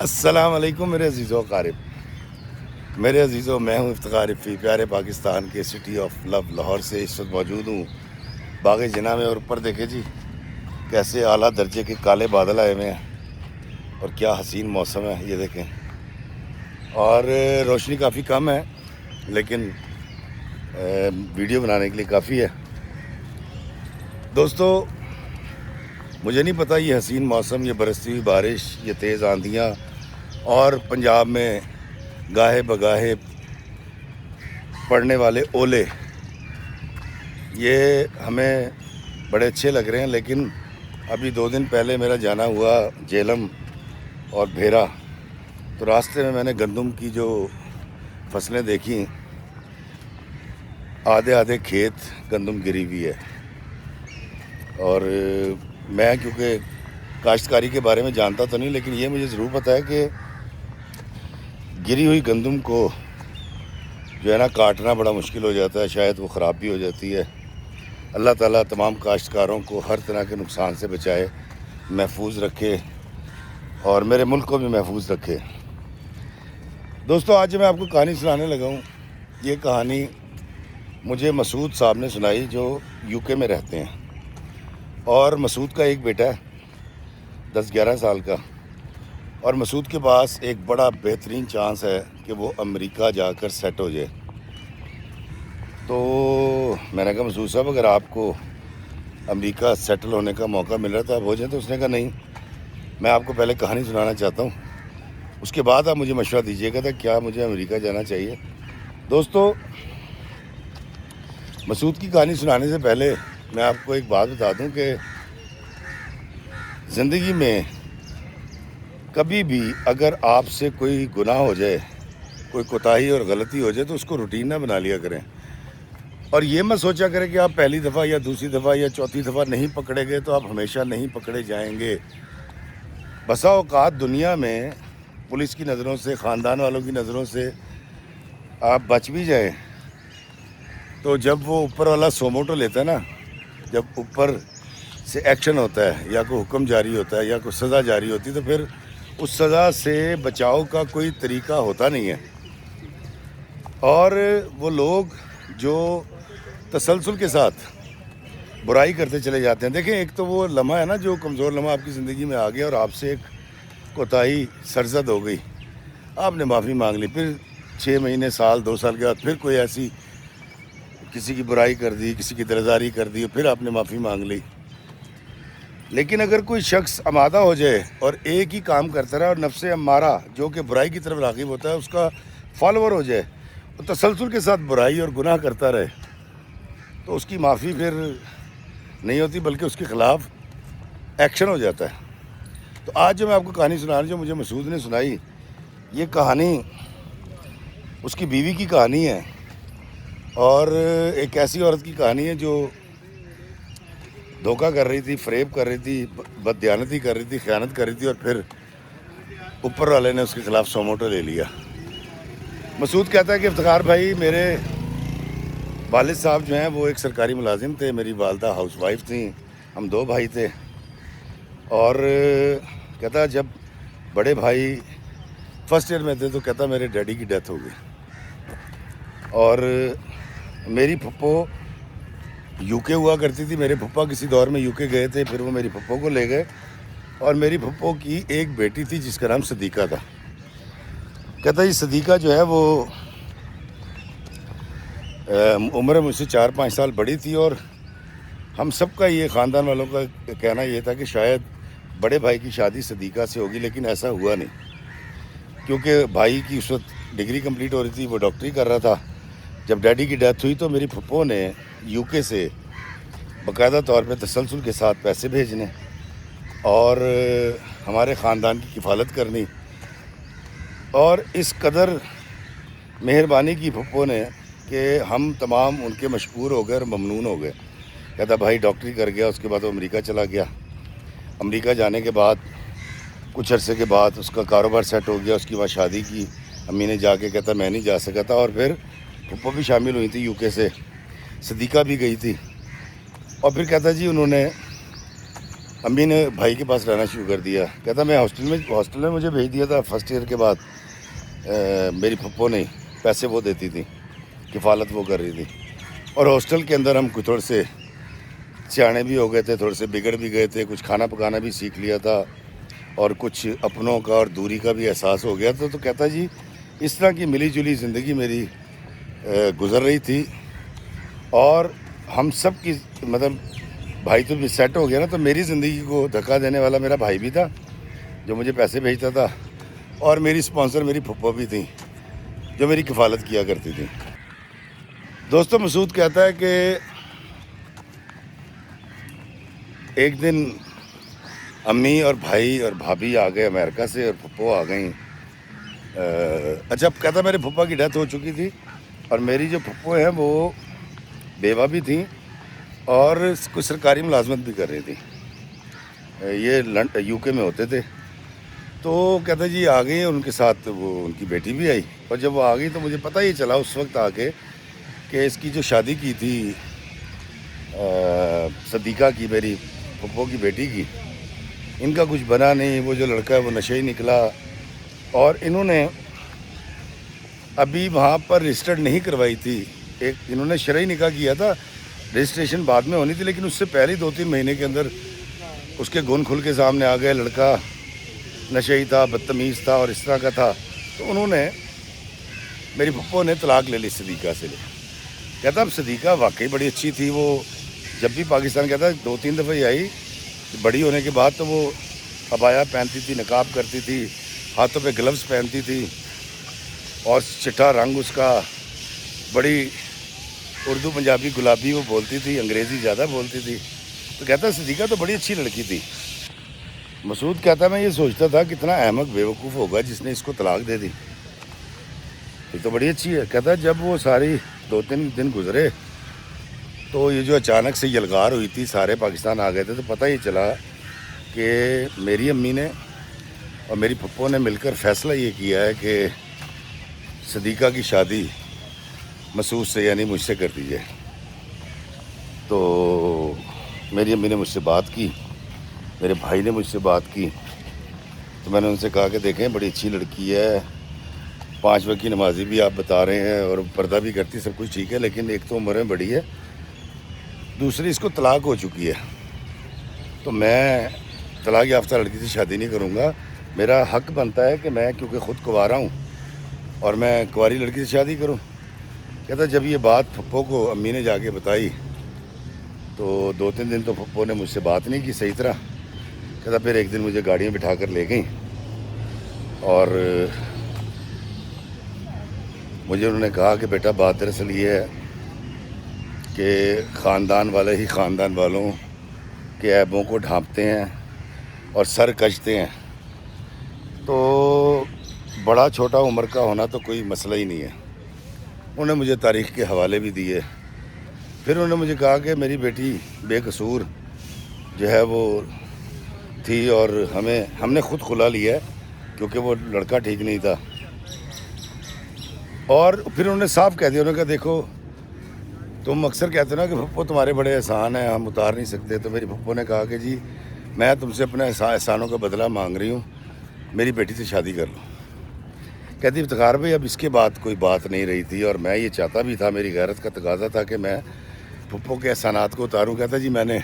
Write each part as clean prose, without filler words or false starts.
السلام علیکم میرے عزیزو اقارب، میرے عزیزو، میں ہوں افتخار رفیع، پیارے پاکستان کے سٹی آف لو لاہور سے اس وقت موجود ہوں باغ جناح میں۔ اور اوپر دیکھیں جی کیسے اعلیٰ درجے کے کالے بادل آئے ہوئے ہیں اور کیا حسین موسم ہے، یہ دیکھیں۔ اور روشنی کافی کم ہے لیکن ویڈیو بنانے کے لیے کافی ہے۔ دوستو، مجھے نہیں پتہ یہ حسین موسم، یہ برستی ہوئی بارش، یہ تیز آندھیاں اور پنجاب میں گاہے بگاہے پڑنے والے اولے، یہ ہمیں بڑے اچھے لگ رہے ہیں۔ لیکن ابھی 2 دن پہلے میرا جانا ہوا جہلم اور بھیرا، تو راستے میں نے گندم کی جو فصلیں دیکھیں، آدھے کھیت گندم گری ہوئی ہے۔ اور میں کیونکہ کاشتکاری کے بارے میں جانتا تو نہیں، لیکن یہ مجھے ضرور پتہ ہے کہ گری ہوئی گندم کو جو ہے نا کاٹنا بڑا مشکل ہو جاتا ہے، شاید وہ خراب بھی ہو جاتی ہے۔ اللہ تعالیٰ تمام کاشتکاروں کو ہر طرح کے نقصان سے بچائے، محفوظ رکھے اور میرے ملک کو بھی محفوظ رکھے۔ دوستو، آج میں آپ کو کہانی سنانے لگا ہوں۔ یہ کہانی مجھے مسعود صاحب نے سنائی جو یو کے میں رہتے ہیں، اور مسعود کا ایک بیٹا ہے 10-11 سال کا، اور مسعود کے پاس ایک بڑا بہترین چانس ہے کہ وہ امریکہ جا کر سیٹ ہو جائے۔ تو میں نے کہا مسعود صاحب، اگر آپ کو امریکہ سیٹل ہونے کا موقع مل رہا تھا آپ ہو جائیں۔ تو اس نے کہا نہیں، میں آپ کو پہلے کہانی سنانا چاہتا ہوں، اس کے بعد آپ مجھے مشورہ دیجیے گا کیا مجھے امریکہ جانا چاہیے۔ دوستو، مسعود کی کہانی سنانے سے پہلے میں آپ کو ایک بات بتا دوں کہ زندگی میں کبھی بھی اگر آپ سے کوئی گناہ ہو جائے، کوئی کوتاہی اور غلطی ہو جائے، تو اس کو روٹین نہ بنا لیا کریں، اور یہ مت سوچا کریں کہ آپ پہلی دفعہ یا دوسری دفعہ یا چوتھی دفعہ نہیں پکڑے گئے تو آپ ہمیشہ نہیں پکڑے جائیں گے۔ بسا اوقات دنیا میں پولیس کی نظروں سے، خاندان والوں کی نظروں سے آپ بچ بھی جائیں، تو جب وہ اوپر والا سوموٹو لیتا ہے نا، جب اوپر سے ایکشن ہوتا ہے یا کوئی حکم جاری ہوتا ہے یا کوئی سزا جاری ہوتی ہے، تو پھر اس سزا سے بچاؤ کا کوئی طریقہ ہوتا نہیں ہے۔ اور وہ لوگ جو تسلسل کے ساتھ برائی کرتے چلے جاتے ہیں، دیکھیں ایک تو وہ لمحہ ہے نا جو کمزور لمحہ آپ کی زندگی میں آ گیا اور آپ سے ایک کوتاہی سرزد ہو گئی، آپ نے معافی مانگ لی، پھر 6 مہینے، سال، 2 سال کے بعد پھر کوئی ایسی کسی کی برائی کر دی، کسی کی دلداری کر دی، پھر آپ نے معافی مانگ لی۔ لیکن اگر کوئی شخص آمادہ ہو جائے اور ایک ہی کام کرتا رہے اور نفس امارہ جو کہ برائی کی طرف راغب ہوتا ہے اس کا فالوور ہو جائے اور تسلسل کے ساتھ برائی اور گناہ کرتا رہے، تو اس کی معافی پھر نہیں ہوتی بلکہ اس کے خلاف ایکشن ہو جاتا ہے۔ تو آج جو میں آپ کو کہانی سنا رہا ہوں، جو مجھے مسعود نے سنائی، یہ کہانی اس کی بیوی کی کہانی ہے، اور ایک ایسی عورت کی کہانی ہے جو دھوکہ کر رہی تھی، فریب کر رہی تھی، بددیانتی کر رہی تھی، خیانت کر رہی تھی، اور پھر اوپر والے نے اس کے خلاف سوموٹو لے لیا۔ مسعود کہتا ہے کہ افتخار بھائی، میرے والد صاحب جو ہیں وہ ایک سرکاری ملازم تھے، میری والدہ ہاؤس وائف تھیں، ہم 2 بھائی تھے، اور کہتا جب بڑے بھائی فرسٹ ایئر میں تھے تو کہتا میرے ڈیڈی کی ڈیتھ ہو گئی، اور میری پھپھو یو کے ہوا کرتی تھی، میرے پھپھا کسی دور میں یو کے گئے تھے، پھر وہ میری پھپھو کو لے گئے، اور میری پھپھو کی ایک بیٹی تھی جس کا نام صدیقہ تھا۔ کہتا یہ صدیقہ جو ہے وہ عمر مجھ سے 4-5 سال بڑی تھی، اور ہم سب کا یہ خاندان والوں کا کہنا یہ تھا کہ شاید بڑے بھائی کی شادی صدیقہ سے ہوگی، لیکن ایسا ہوا نہیں، کیونکہ بھائی کی اس وقت ڈگری کمپلیٹ ہو رہی تھی، وہ ڈاکٹری کر رہا تھا۔ جب ڈیڈی کی ڈیتھ ہوئی تو میری پھپھو نے یو کے سے باقاعدہ طور پہ تسلسل کے ساتھ پیسے بھیجنے اور ہمارے خاندان کی کفالت کرنی، اور اس قدر مہربانی کی پھپھو نے کہ ہم تمام ان کے مشکور ہو گئے اور ممنون ہو گئے۔ کہتا بھائی ڈاکٹری کر گیا، اس کے بعد وہ امریکہ چلا گیا۔ امریکہ جانے کے بعد کچھ عرصے کے بعد اس کا کاروبار سیٹ ہو گیا، اس کی وہاں شادی کی، امی نے جا کے، کہتا میں نہیں جا سکا تھا، اور پھر پھپھو بھی شامل ہوئی تھی یو کے سے، صدیقہ بھی گئی تھی، اور پھر کہتا جی انہوں نے امی نے بھائی کے پاس رہنا شروع کر دیا. کہتا میں ہاسٹل میں مجھے بھیج دیا تھا فرسٹ ایئر کے بعد. میری پھپھو نے پیسے وہ دیتی تھی, کفالت وہ کر رہی تھی. اور ہاسٹل کے اندر ہم کچھ تھوڑے سے سیانے بھی ہو گئے تھے, تھوڑے سے بگڑ بھی گئے تھے, کچھ کھانا پکانا بھی سیکھ لیا تھا, اور کچھ اپنوں کا اور دوری کا بھی احساس ہو گیا تھا. تو کہتا جی اس طرح کی ملی جلی زندگی میری گزر رہی تھی. اور ہم سب کی مطلب بھائی تو سیٹ ہو گیا نا, تو میری زندگی کو دھکا دینے والا میرا بھائی بھی تھا جو مجھے پیسے بھیجتا تھا, اور میری اسپانسر میری پھپھو بھی تھیں جو میری کفالت کیا کرتی تھیں. دوستو, مسعود کہتا ہے کہ ایک دن امی اور بھائی اور بھابھی آ گئے امریکہ سے, اور پھپھو آ گئیں. اچھا, کہتا میرے پھپھا کی ڈیتھ ہو چکی تھی, اور میری جو پھپھو ہیں وہ بیوہ بھی تھیں اور کچھ سرکاری ملازمت بھی کر رہی تھیں. یہ یو کے میں ہوتے تھے. تو کہتا جی آ گئی, ان کے ساتھ وہ ان کی بیٹی بھی آئی. اور جب وہ آ گئی تو مجھے پتہ ہی چلا اس وقت آ کے کہ اس کی جو شادی کی تھی صدیقہ کی, میری پھپھو کی بیٹی کی, ان کا کچھ بنا نہیں. وہ جو لڑکا ہے وہ نشے ہی نکلا, اور انہوں نے ابھی وہاں پر رجسٹرڈ نہیں کروائی تھی. انہوں نے شرعی نکاح کیا تھا, رجسٹریشن بعد میں ہونی تھی, لیکن اس سے پہلے 2-3 مہینے کے اندر اس کے گن کھل کے سامنے آ گئے. لڑکا نشئی تھا, بدتمیز تھا, اور اس طرح کا تھا. تو انہوں نے, میری پھپھو نے طلاق لے لی صدیقہ سے. کہتا اب صدیقہ واقعی بڑی اچھی تھی. وہ جب بھی پاکستان, کہتا 2-3 دفعہ ہی آئی, بڑی ہونے کے بعد تو وہ عبایا پہنتی تھی, نقاب کرتی تھی, ہاتھوں پہ گلوز پہنتی تھی, اور چٹا رنگ اس کا, بڑی اردو پنجابی گلابی وہ بولتی تھی, انگریزی زیادہ بولتی تھی. تو کہتا صدیقہ تو بڑی اچھی لڑکی تھی. مسعود کہتا میں یہ سوچتا تھا کتنا احمق بیوقوف ہوگا جس نے اس کو طلاق دے دی, یہ تو بڑی اچھی ہے. کہتا جب وہ ساری 2-3 دن گزرے تو یہ جو اچانک سے یلغار ہوئی تھی, سارے پاکستان آ گئے تھے, تو پتہ ہی چلا کہ میری امی نے اور میری پھپھو نے مل کر فیصلہ یہ کیا ہے کہ صدیقہ کی شادی مسعود سے یعنی مجھ سے کر دی جائے. تو میری امی نے مجھ سے بات کی, میرے بھائی نے مجھ سے بات کی. تو میں نے ان سے کہا کہ دیکھیں بڑی اچھی لڑکی ہے, 5 وقت کی نمازی بھی آپ بتا رہے ہیں, اور پردہ بھی کرتی, سب کچھ ٹھیک ہے, لیکن ایک تو عمر میں بڑی ہے, دوسری اس کو طلاق ہو چکی ہے. تو میں طلاق یافتہ لڑکی سے شادی نہیں کروں گا. میرا حق بنتا ہے کہ میں کیونکہ خود کنوارا ہوں اور میں کنواری لڑکی سے شادی کروں. کہتا جب یہ بات پھپھو کو امی نے جا کے بتائی تو 2-3 دن تو پھپھو نے مجھ سے بات نہیں کی صحیح طرح. کہتا پھر ایک دن مجھے گاڑی میں بٹھا کر لے گئیں, اور مجھے انہوں نے کہا کہ بیٹا بات دراصل یہ ہے کہ خاندان والے ہی خاندان والوں کے عیبوں کو ڈھانپتے ہیں اور سر کجتے ہیں. تو بڑا چھوٹا عمر کا ہونا تو کوئی مسئلہ ہی نہیں ہے. انہوں نے مجھے تاریخ کے حوالے بھی دیے. پھر انہوں نے مجھے کہا کہ میری بیٹی بے قصور جو ہے وہ تھی, اور ہم نے خود خلا لیا ہے کیونکہ وہ لڑکا ٹھیک نہیں تھا. اور پھر انہوں نے صاف کہہ دیا, انہوں نے کہا دیکھو تم اکثر کہتے ہو نا کہ پھپھو تمہارے بڑے احسان ہیں, ہم اتار نہیں سکتے. تو میری پھپھو نے کہا کہ جی میں تم سے اپنے احسانوں کا بدلہ مانگ رہی ہوں, میری بیٹی سے شادی کر لو. کہتی افتخار بھائی اب اس کے بعد کوئی بات نہیں رہی تھی, اور میں یہ چاہتا بھی تھا, میری غیرت کا تقاضا تھا کہ میں پھپھو کے احسانات کو اتاروں. کہتا جی میں نے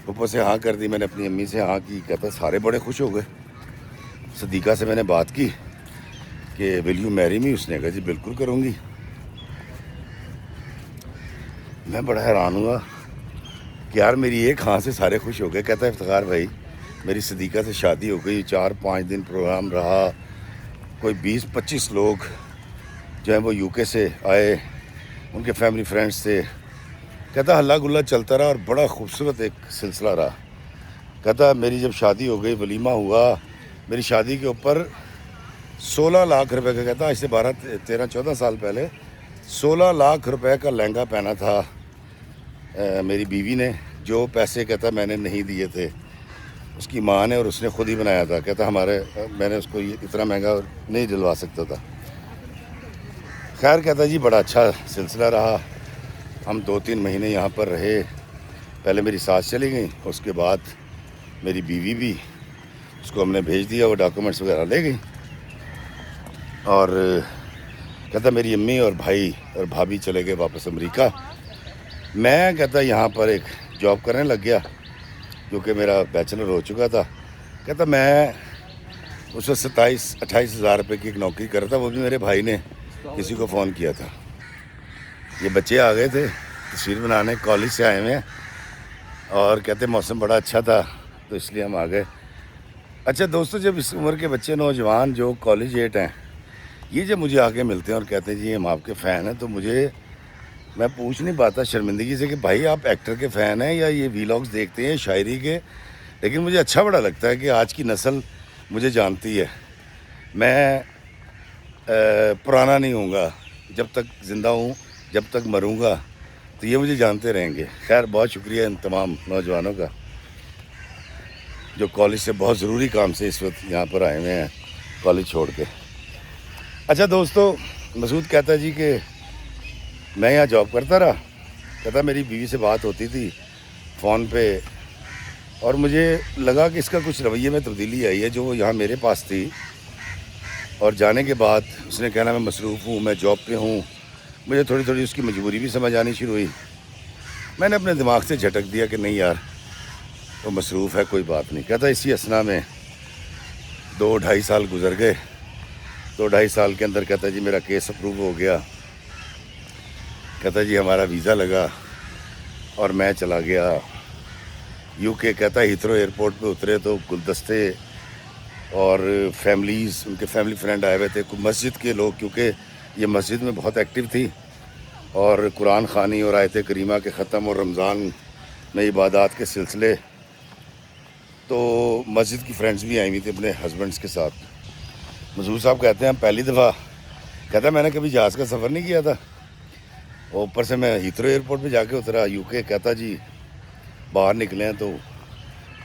پھپھو سے ہاں کر دی, میں نے اپنی امی سے ہاں کی. کہتا سارے بڑے خوش ہو گئے. صدیقہ سے میں نے بات کی کہ ول یو میری می, اس نے کہا جی بالکل کروں گی. میں بڑا حیران ہوا کہ یار میری ایک ہاں سے سارے خوش ہو گئے. کہتا ہے افتخار بھائی میری صدیقہ سے شادی ہو گئی, 4-5 دن پروگرام رہا, کوئی 20-25 لوگ جو ہیں وہ یو کے سے آئے, ان کے فیملی فرینڈس تھے. کہتا ہلا گلا چلتا رہا اور بڑا خوبصورت ایک سلسلہ رہا. کہتا میری جب شادی ہو گئی, ولیمہ ہوا, میری شادی کے اوپر 16 لاکھ روپے کا, کہتا آج سے 13-14 سال پہلے 16 لاکھ روپے کا لہنگا پہنا تھا میری بیوی نے, جو پیسے کہتا میں نے نہیں دیے تھے, اس کی ماں نے, اور اس نے خود ہی بنایا تھا. کہتا میں نے اس کو اتنا مہنگا نہیں دلوا سکتا تھا. خیر کہتا جی بڑا اچھا سلسلہ رہا. ہم 2-3 مہینے یہاں پر رہے. پہلے میری ساس چلی گئیں, اس کے بعد میری بیوی بھی، اس کو ہم نے بھیج دیا، وہ ڈاکومنٹس وغیرہ لے گئی. اور کہتا میری امی اور بھائی اور بھابھی چلے گئے واپس امریکہ. میں کہتا یہاں پر ایک جاب کرنے لگ گیا کیونکہ میرا بیچلر ہو چکا تھا. کہتا میں اس وقت 27-28 ہزار روپے کی ایک نوکری کر رہا تھا، وہ بھی میرے بھائی نے کسی کو فون کیا تھا. یہ بچے آ گئے تھے تصویر بنانے، کالج سے آئے ہوئے ہیں، اور کہتے موسم بڑا اچھا تھا تو اس لیے ہم آ گئے. اچھا دوستو، جب اس عمر کے بچے نوجوان جو کالج ایٹ ہیں، یہ جب مجھے آ کے ملتے ہیں اور کہتے ہیں جی ہم آپ کے فین ہیں، تو میں پوچھ نہیں پاتا شرمندگی سے کہ بھائی آپ ایکٹر کے فین ہیں یا یہ ویلاگز دیکھتے ہیں شاعری کے. لیکن مجھے اچھا بڑا لگتا ہے کہ آج کی نسل مجھے جانتی ہے. میں پرانا نہیں ہوں گا، جب تک زندہ ہوں، جب تک مروں گا تو یہ مجھے جانتے رہیں گے. خیر، بہت شکریہ ان تمام نوجوانوں کا جو کالج سے بہت ضروری کام سے اس وقت یہاں پر آئے ہوئے ہیں کالج چھوڑ کے. اچھا دوستو، مسعود کہتا جی کہ میں یہاں جاب کرتا رہا. کہتا میری بیوی سے بات ہوتی تھی فون پہ، اور مجھے لگا کہ اس کا کچھ رویے میں تبدیلی آئی ہے. جو وہ یہاں میرے پاس تھی اور جانے کے بعد اس نے کہنا میں مصروف ہوں، میں جاب پہ ہوں. مجھے تھوڑی تھوڑی اس کی مجبوری بھی سمجھ آنی شروع ہوئی. میں نے اپنے دماغ سے جھٹک دیا کہ نہیں یار، وہ مصروف ہے، کوئی بات نہیں. کہتا اسی اسنا میں 2-2.5 سال گزر گئے. 2-2.5 سال کے اندر کہتا جی میرا کیس اپروو ہو گیا. کہتا جی ہمارا ویزا لگا اور میں چلا گیا یو کے. کہتا ہیتھرو ایئرپورٹ پہ اترے تو گلدستے اور فیملیز، ان کے فیملی فرینڈ آئے ہوئے تھے، مسجد کے لوگ، کیونکہ یہ مسجد میں بہت ایکٹیو تھی، اور قرآن خوانی اور آیت کریمہ کے ختم اور رمضان میں عبادات کے سلسلے. تو مسجد کی فرینڈز بھی آئی ہوئی تھی اپنے ہسبینڈس کے ساتھ. مسعود صاحب کہتے ہیں پہلی دفعہ، کہتا میں نے کبھی جہاز کا سفر نہیں کیا تھا، اور اوپر سے میں ہیتھرو ایئرپورٹ پہ جا کے اترا یو کے. کہتا جی باہر نکلے ہیں تو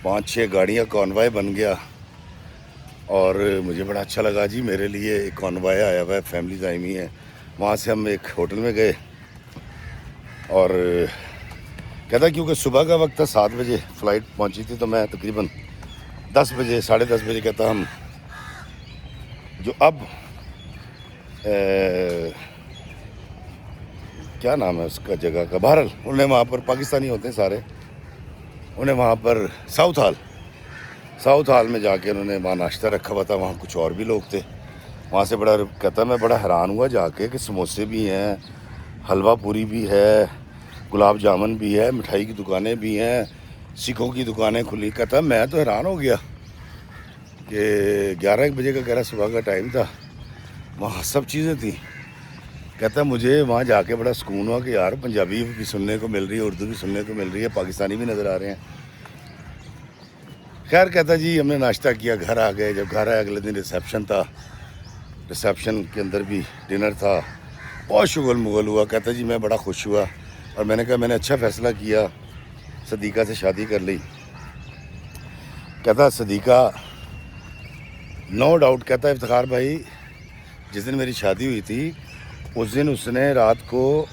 5-6 گاڑیاں کانوائے بن گیا، اور مجھے بڑا اچھا لگا جی میرے لیے ایک کانوائے آیا ہوا ہے، فیملیز آئی ہوئی ہیں. وہاں سے ہم ایک ہوٹل میں گئے، اور کہتا کیونکہ صبح کا وقت تھا، 7 بجے فلائٹ پہنچی تھی، تو میں تقریباً 10 بجے 10:30 بجے کہتا ہم جو اب کیا نام ہے اس کا جگہ کا، بہرحال انہیں وہاں پر پاکستانی ہوتے ہیں سارے، انہیں وہاں پر ساؤتھ ہال میں جا کے انہوں نے وہاں ناشتہ رکھا ہوا تھا. وہاں کچھ اور بھی لوگ تھے. وہاں سے کہتا میں بڑا حیران ہوا جا کے کہ سموسے بھی ہیں، حلوہ پوری بھی ہے، گلاب جامن بھی ہے، مٹھائی کی دکانیں بھی ہیں، سکھوں کی دکانیں کھلی. کہتا میں تو حیران ہو گیا کہ 11 بجے کا کہہ رہا صبح کا ٹائم تھا، وہاں سب چیزیں تھیں. کہتا مجھے وہاں جا کے بڑا سکون ہوا کہ یار پنجابی بھی سننے کو مل رہی ہے، اردو بھی سننے کو مل رہی ہے، پاکستانی بھی نظر آ رہے ہیں. خیر کہتا جی ہم نے ناشتہ کیا، گھر آ گئے. جب گھر آئے اگلے دن ریسیپشن تھا، ریسیپشن کے اندر بھی ڈنر تھا، بہت شغل مغل ہوا. کہتا جی میں بڑا خوش ہوا، اور میں نے کہا میں نے اچھا فیصلہ کیا، صدیقہ سے شادی کر لی. کہتا صدیقہ نو ڈاؤٹ، کہتا افتخار بھائی جس دن میری شادی ہوئی تھی اس دن اس نے رات کو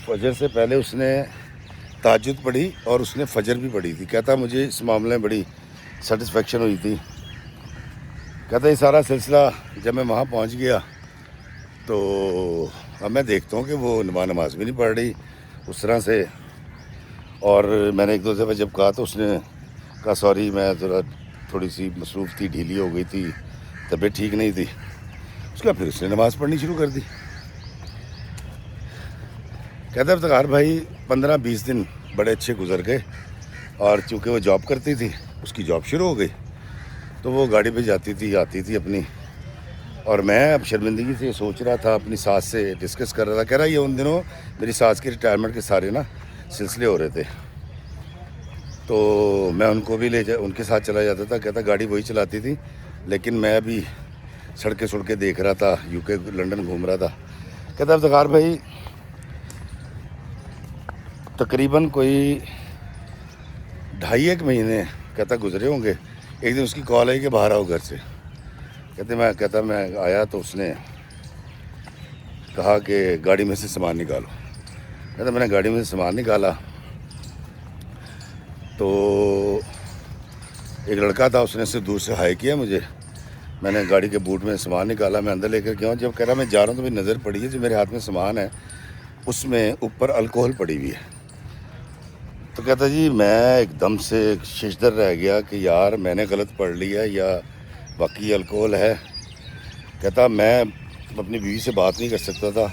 فجر سے پہلے اس نے تہجد پڑھی اور اس نے فجر بھی پڑھی تھی. کہتا مجھے اس معاملے میں بڑی سیٹسفیکشن ہوئی تھی. کہتا یہ سارا سلسلہ جب میں وہاں پہنچ گیا تو اب میں دیکھتا ہوں کہ وہ نماز بھی نہیں پڑھ رہی اس طرح سے. اور میں نے 1-2 دفعہ جب کہا تو اس نے کہا سوری میں ذرا تھوڑی سی مصروف تھی، ڈھیلی ہو گئی تھی، طبیعت ٹھیک نہیں تھی. اس کے بعد پھر اس نے نماز پڑھنی شروع کر دی. کہتا افتخار بھائی 15-20 دن بڑے اچھے گزر گئے، اور چونکہ وہ جاب کرتی تھی اس کی جاب شروع ہو گئی، تو وہ گاڑی پہ جاتی تھی آتی تھی اپنی. اور میں اب شرمندگی سے سوچ رہا تھا، اپنی ساس سے ڈسکس کر رہا تھا. کہہ رہا یہ ان دنوں میری ساس کی ریٹائرمنٹ کے سارے سلسلے ہو رہے تھے، تو میں ان کو بھی ان کے ساتھ چلا جاتا تھا. کہتا گاڑی وہی چلاتی تھی، لیکن میں ابھی سڑکیں دیکھ رہا تھا، یو کے لنڈن گھوم رہا تھا. کہتا افتخار بھائی تقریباً کوئی 2.5 مہینے کہتا گزرے ہوں گے. ایک دن اس کی کال آئی کہ باہر آؤ گھر سے. کہتا میں آیا تو اس نے کہا کہ گاڑی میں سے سامان نکالو. کہتا میں نے گاڑی میں سے سامان نکالا تو ایک لڑکا تھا, اس نے سے دور سے ہائی کیا مجھے. میں نے گاڑی کے بوٹ میں سامان نکالا, میں اندر لے کر گیا ہوں. جب کہہ رہا میں جا رہا ہوں تو میری نظر پڑی ہے جو میرے ہاتھ میں سامان ہے اس میں اوپر الکوہل پڑی ہوئی ہے. تو کہتا جی میں ایک دم سے ششدر رہ گیا کہ یار میں نے غلط پڑھ لیا یا واقعی الکوہل ہے. کہتا میں اپنی بیوی سے بات نہیں کر سکتا تھا.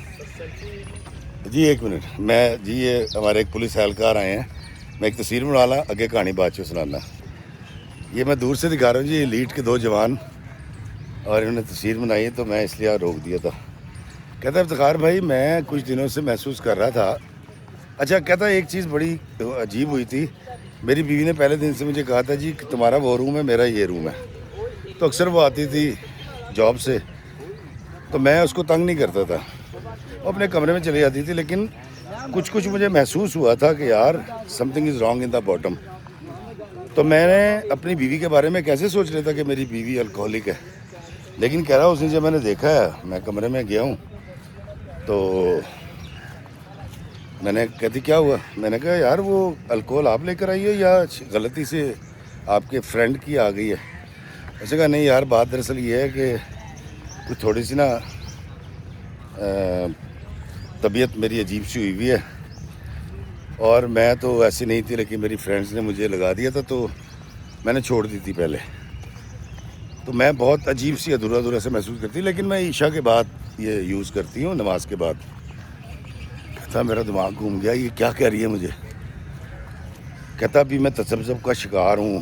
جی ایک منٹ, میں جی یہ ہمارے ایک پولیس اہلکار آئے ہیں, میں ایک تصویر بنا لا, آگے کہانی بات چیت سنانا. یہ میں دور سے دکھا رہا ہوں جی, یہ لیڈ کے 2 جوان, اور انہوں نے تصویر بنائی تو میں اس لیے روک دیا تھا. کہتا ہے افتخار بھائی میں کچھ دنوں سے محسوس کر رہا تھا. اچھا کہتا ہے ایک چیز بڑی عجیب ہوئی تھی, میری بیوی نے پہلے دن سے مجھے کہا تھا جی کہ تمہارا وہ روم ہے میرا یہ روم ہے. تو اکثر وہ آتی تھی جاب سے تو میں اس کو تنگ نہیں کرتا تھا, وہ اپنے کمرے میں چلی جاتی تھی. لیکن کچھ مجھے محسوس ہوا تھا کہ یار some thing is wrong in the bottom. تو میں نے اپنی بیوی کے بارے میں کیسے سوچ لیتا کہ میری بیوی الکوہولک ہے. لیکن کہہ رہا اس نے جب میں نے دیکھا ہے, میں کمرے میں گیا ہوں تو میں نے کہتی کیا ہوا, میں نے کہا یار وہ الکوہل آپ لے کر آئی ہے یا غلطی سے آپ کے فرینڈ کی آ گئی ہے. ایسے کہا نہیں یار بات دراصل یہ ہے کہ کچھ تھوڑی سی نا طبیعت میری عجیب سی ہوئی ہوئی ہے, اور میں تو ایسی نہیں تھی لیکن میری فرینڈس نے مجھے لگا دیا تھا تو میں نے چھوڑ دی تھی پہلے. تو میں بہت عجیب سی ادھورا سے محسوس کرتی, لیکن میں عشاء کے بعد یہ یوز کرتی ہوں, نماز کے بعد. کہتا میرا دماغ گھوم گیا, یہ کیا کہہ رہی ہے مجھے. کہتا ابھی میں تذبذب کا شکار ہوں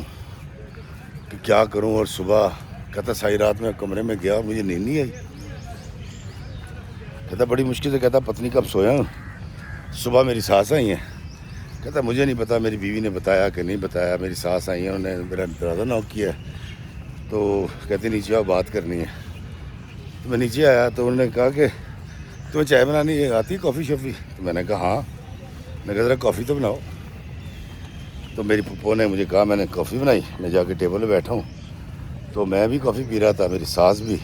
کہ کیا کروں. اور صبح کہتا ساری رات میں کمرے میں گیا, مجھے نیند نہیں آئی. کہتا بڑی مشکل سے, کہتا پتنی کب سویا ہوں, صبح میری ساس آئی ہیں. کہتا مجھے نہیں پتا میری بیوی نے بتایا کہ نہیں بتایا, میری ساس آئی ہیں, انہوں نے میرا دروازہ نوک کیا ہے. تو کہتے نیچے آؤ بات کرنی ہے. تو میں نیچے آیا تو انہوں نے کہا کہ تمہیں چائے بنانی آتی کافی شافی. تو میں نے کہا ہاں. میں کہا ذرا کافی تو بناؤ. تو میری پھپھو نے مجھے کہا, میں نے کافی بنائی, میں جا کے ٹیبل پہ بیٹھا ہوں تو میں بھی کافی پی رہا تھا, میری ساس بھی.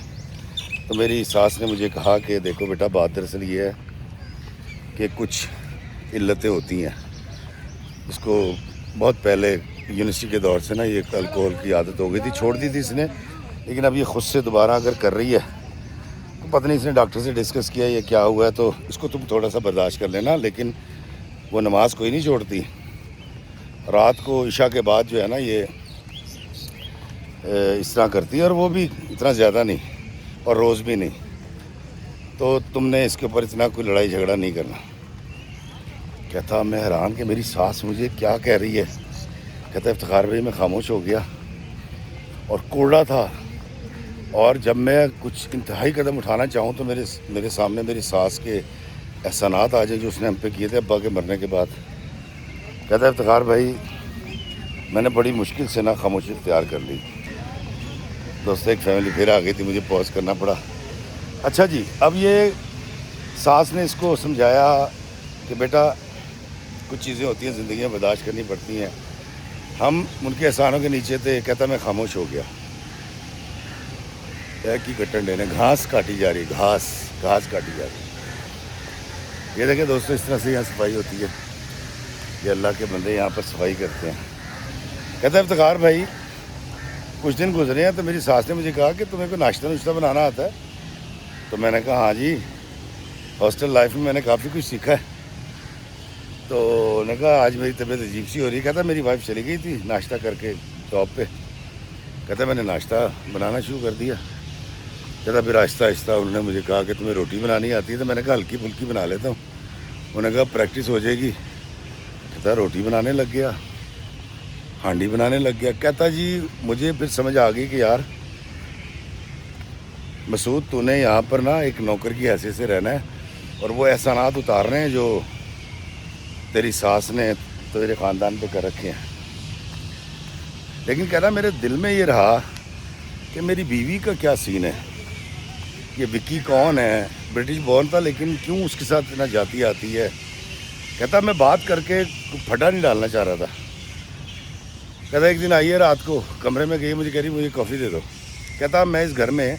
تو میری ساس نے مجھے کہا کہ دیکھو بیٹا بات دراصل یہ ہے کہ کچھ علتیں ہوتی ہیں. اس کو بہت پہلے یونیورسٹی کے دور سے نا یہ الکوہل کی عادت ہو گئی تھی, چھوڑ دی تھی اس نے, لیکن اب یہ خود سے دوبارہ اگر کر رہی ہے تو پتہ نہیں اس نے ڈاکٹر سے ڈسکس کیا یہ کیا ہوا ہے. تو اس کو تم تھوڑا سا برداشت کر لینا. لیکن وہ نماز کوئی نہیں چھوڑتی, رات کو عشاء کے بعد جو ہے نا یہ اس طرح کرتی ہے, اور وہ بھی اتنا زیادہ نہیں اور روز بھی نہیں. تو تم نے اس کے اوپر اتنا کوئی لڑائی جھگڑا نہیں کرنا. کہتا میں حیران کہ میری ساس مجھے کیا کہہ رہی ہے. کہتا افتخار بھائی میں خاموش ہو گیا اور کوڑا تھا, اور جب میں کچھ انتہائی قدم اٹھانا چاہوں تو میرے سامنے میری ساس کے احسانات آ جائیں جو اس نے ہم پہ کیے تھے ابا کے مرنے کے بعد. کہتا افتخار بھائی میں نے بڑی مشکل سے نا خاموشی اختیار کر لی. دوستوں ایک فیملی پھر آ گئی تھی, مجھے پاز کرنا پڑا. اچھا جی, اب یہ ساس نے اس کو سمجھایا کہ بیٹا کچھ چیزیں ہوتی ہیں زندگی میں برداشت کرنی پڑتی ہیں, ہم ان کے احسانوں کے نیچے تھے. کہتا میں خاموش ہو گیا. کی کٹن ڈے نے گھاس کاٹی جا رہی, گھاس کاٹی جا رہی. یہ دیکھیں دوستوں اس طرح سے یہاں صفائی ہوتی ہے, یہ اللہ کے بندے یہاں پر صفائی کرتے ہیں. کہتا ہے افتخار بھائی کچھ دن گزرے ہیں تو میری ساس نے مجھے کہا کہ تمہیں کوئی ناشتہ بنانا آتا ہے. تو میں نے کہا ہاں جی, ہاسٹل لائف میں نے کافی کچھ سیکھا ہے. تو انہوں نے کہا آج میری طبیعت عجیب سی ہو رہی ہے. کہتا میری وائف چلی گئی تھی ناشتہ کر کے جاب پہ. کہتا میں نے ناشتہ بنانا شروع کر دیا. کہتا پھر آہستہ آہستہ انہوں نے مجھے کہا کہ تمہیں روٹی بنانی آتی ہے. تو میں نے کہا ہلکی پھلکی بنا لیتا ہوں. انہوں نے کہا پریکٹس ہو جائے گی. کہتا روٹی بنانے لگ گیا, ہانڈی بنانے لگ گیا. کہتا جی مجھے پھر سمجھ آ گئی کہ یار مسعود تو نے یہاں پر نا ایک نوکر کی حیثیت سے رہنا ہے, اور وہ احسانات اتارنے ہیں جو تیری ساس نے تیرے خاندان پہ کر رکھے ہیں. لیکن کہنا میرے دل میں یہ رہا کہ میری بیوی کا کیا سین ہے. یہ وکی کون ہے, برٹش بورن تھا لیکن کیوں اس کے ساتھ اتنا جاتی آتی ہے. کہتا میں بات کر کے پھٹا نہیں ڈالنا چاہ رہا تھا. کہتا ایک دن آئی ہے رات کو کمرے میں گئی, مجھے کہہ رہی مجھے کافی دے دو. کہتا میں اس گھر میں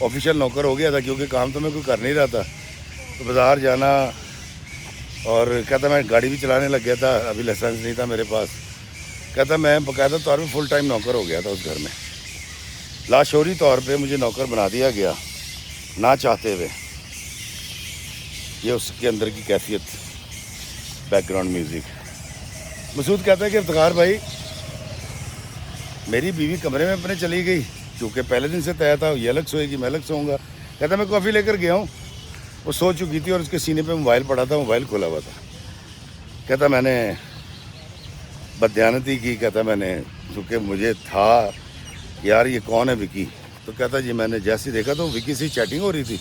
آفیشیل نوکر ہو گیا تھا کیونکہ کام تو میں کوئی کر نہیں رہا تھا, تو بازار جانا, اور کہتا میں گاڑی بھی چلانے لگ گیا تھا, ابھی لائسنس نہیں تھا میرے پاس. کہتا میں باقاعدہ طور پہ فل ٹائم نوکر ہو گیا تھا اس گھر میں، لاشعوری طور پہ مجھے نوکر بنا دیا گیا نہ چاہتے ہوئے. یہ اس کے اندر کی کیفیت. Back ground music. مسعود کہتا ہے کہ افتخار بھائی میری بیوی کمرے میں اپنے چلی گئی، کیونکہ پہلے دن سے طے تھا یہ الگ سوئے گی میں الگ سوؤں گا. کہتا میں کافی لے کر گیا ہوں، وہ سو چکی تھی اور اس کے سینے پہ موبائل پڑا تھا، موبائل کھولا ہوا تھا. کہتا میں نے بددیانتی کی. کہتا میں نے کیونکہ مجھے تھا یار یہ کون ہے وکی، تو کہتا جی میں نے جیسے دیکھا تو وکی سے چیٹنگ ہو رہی تھی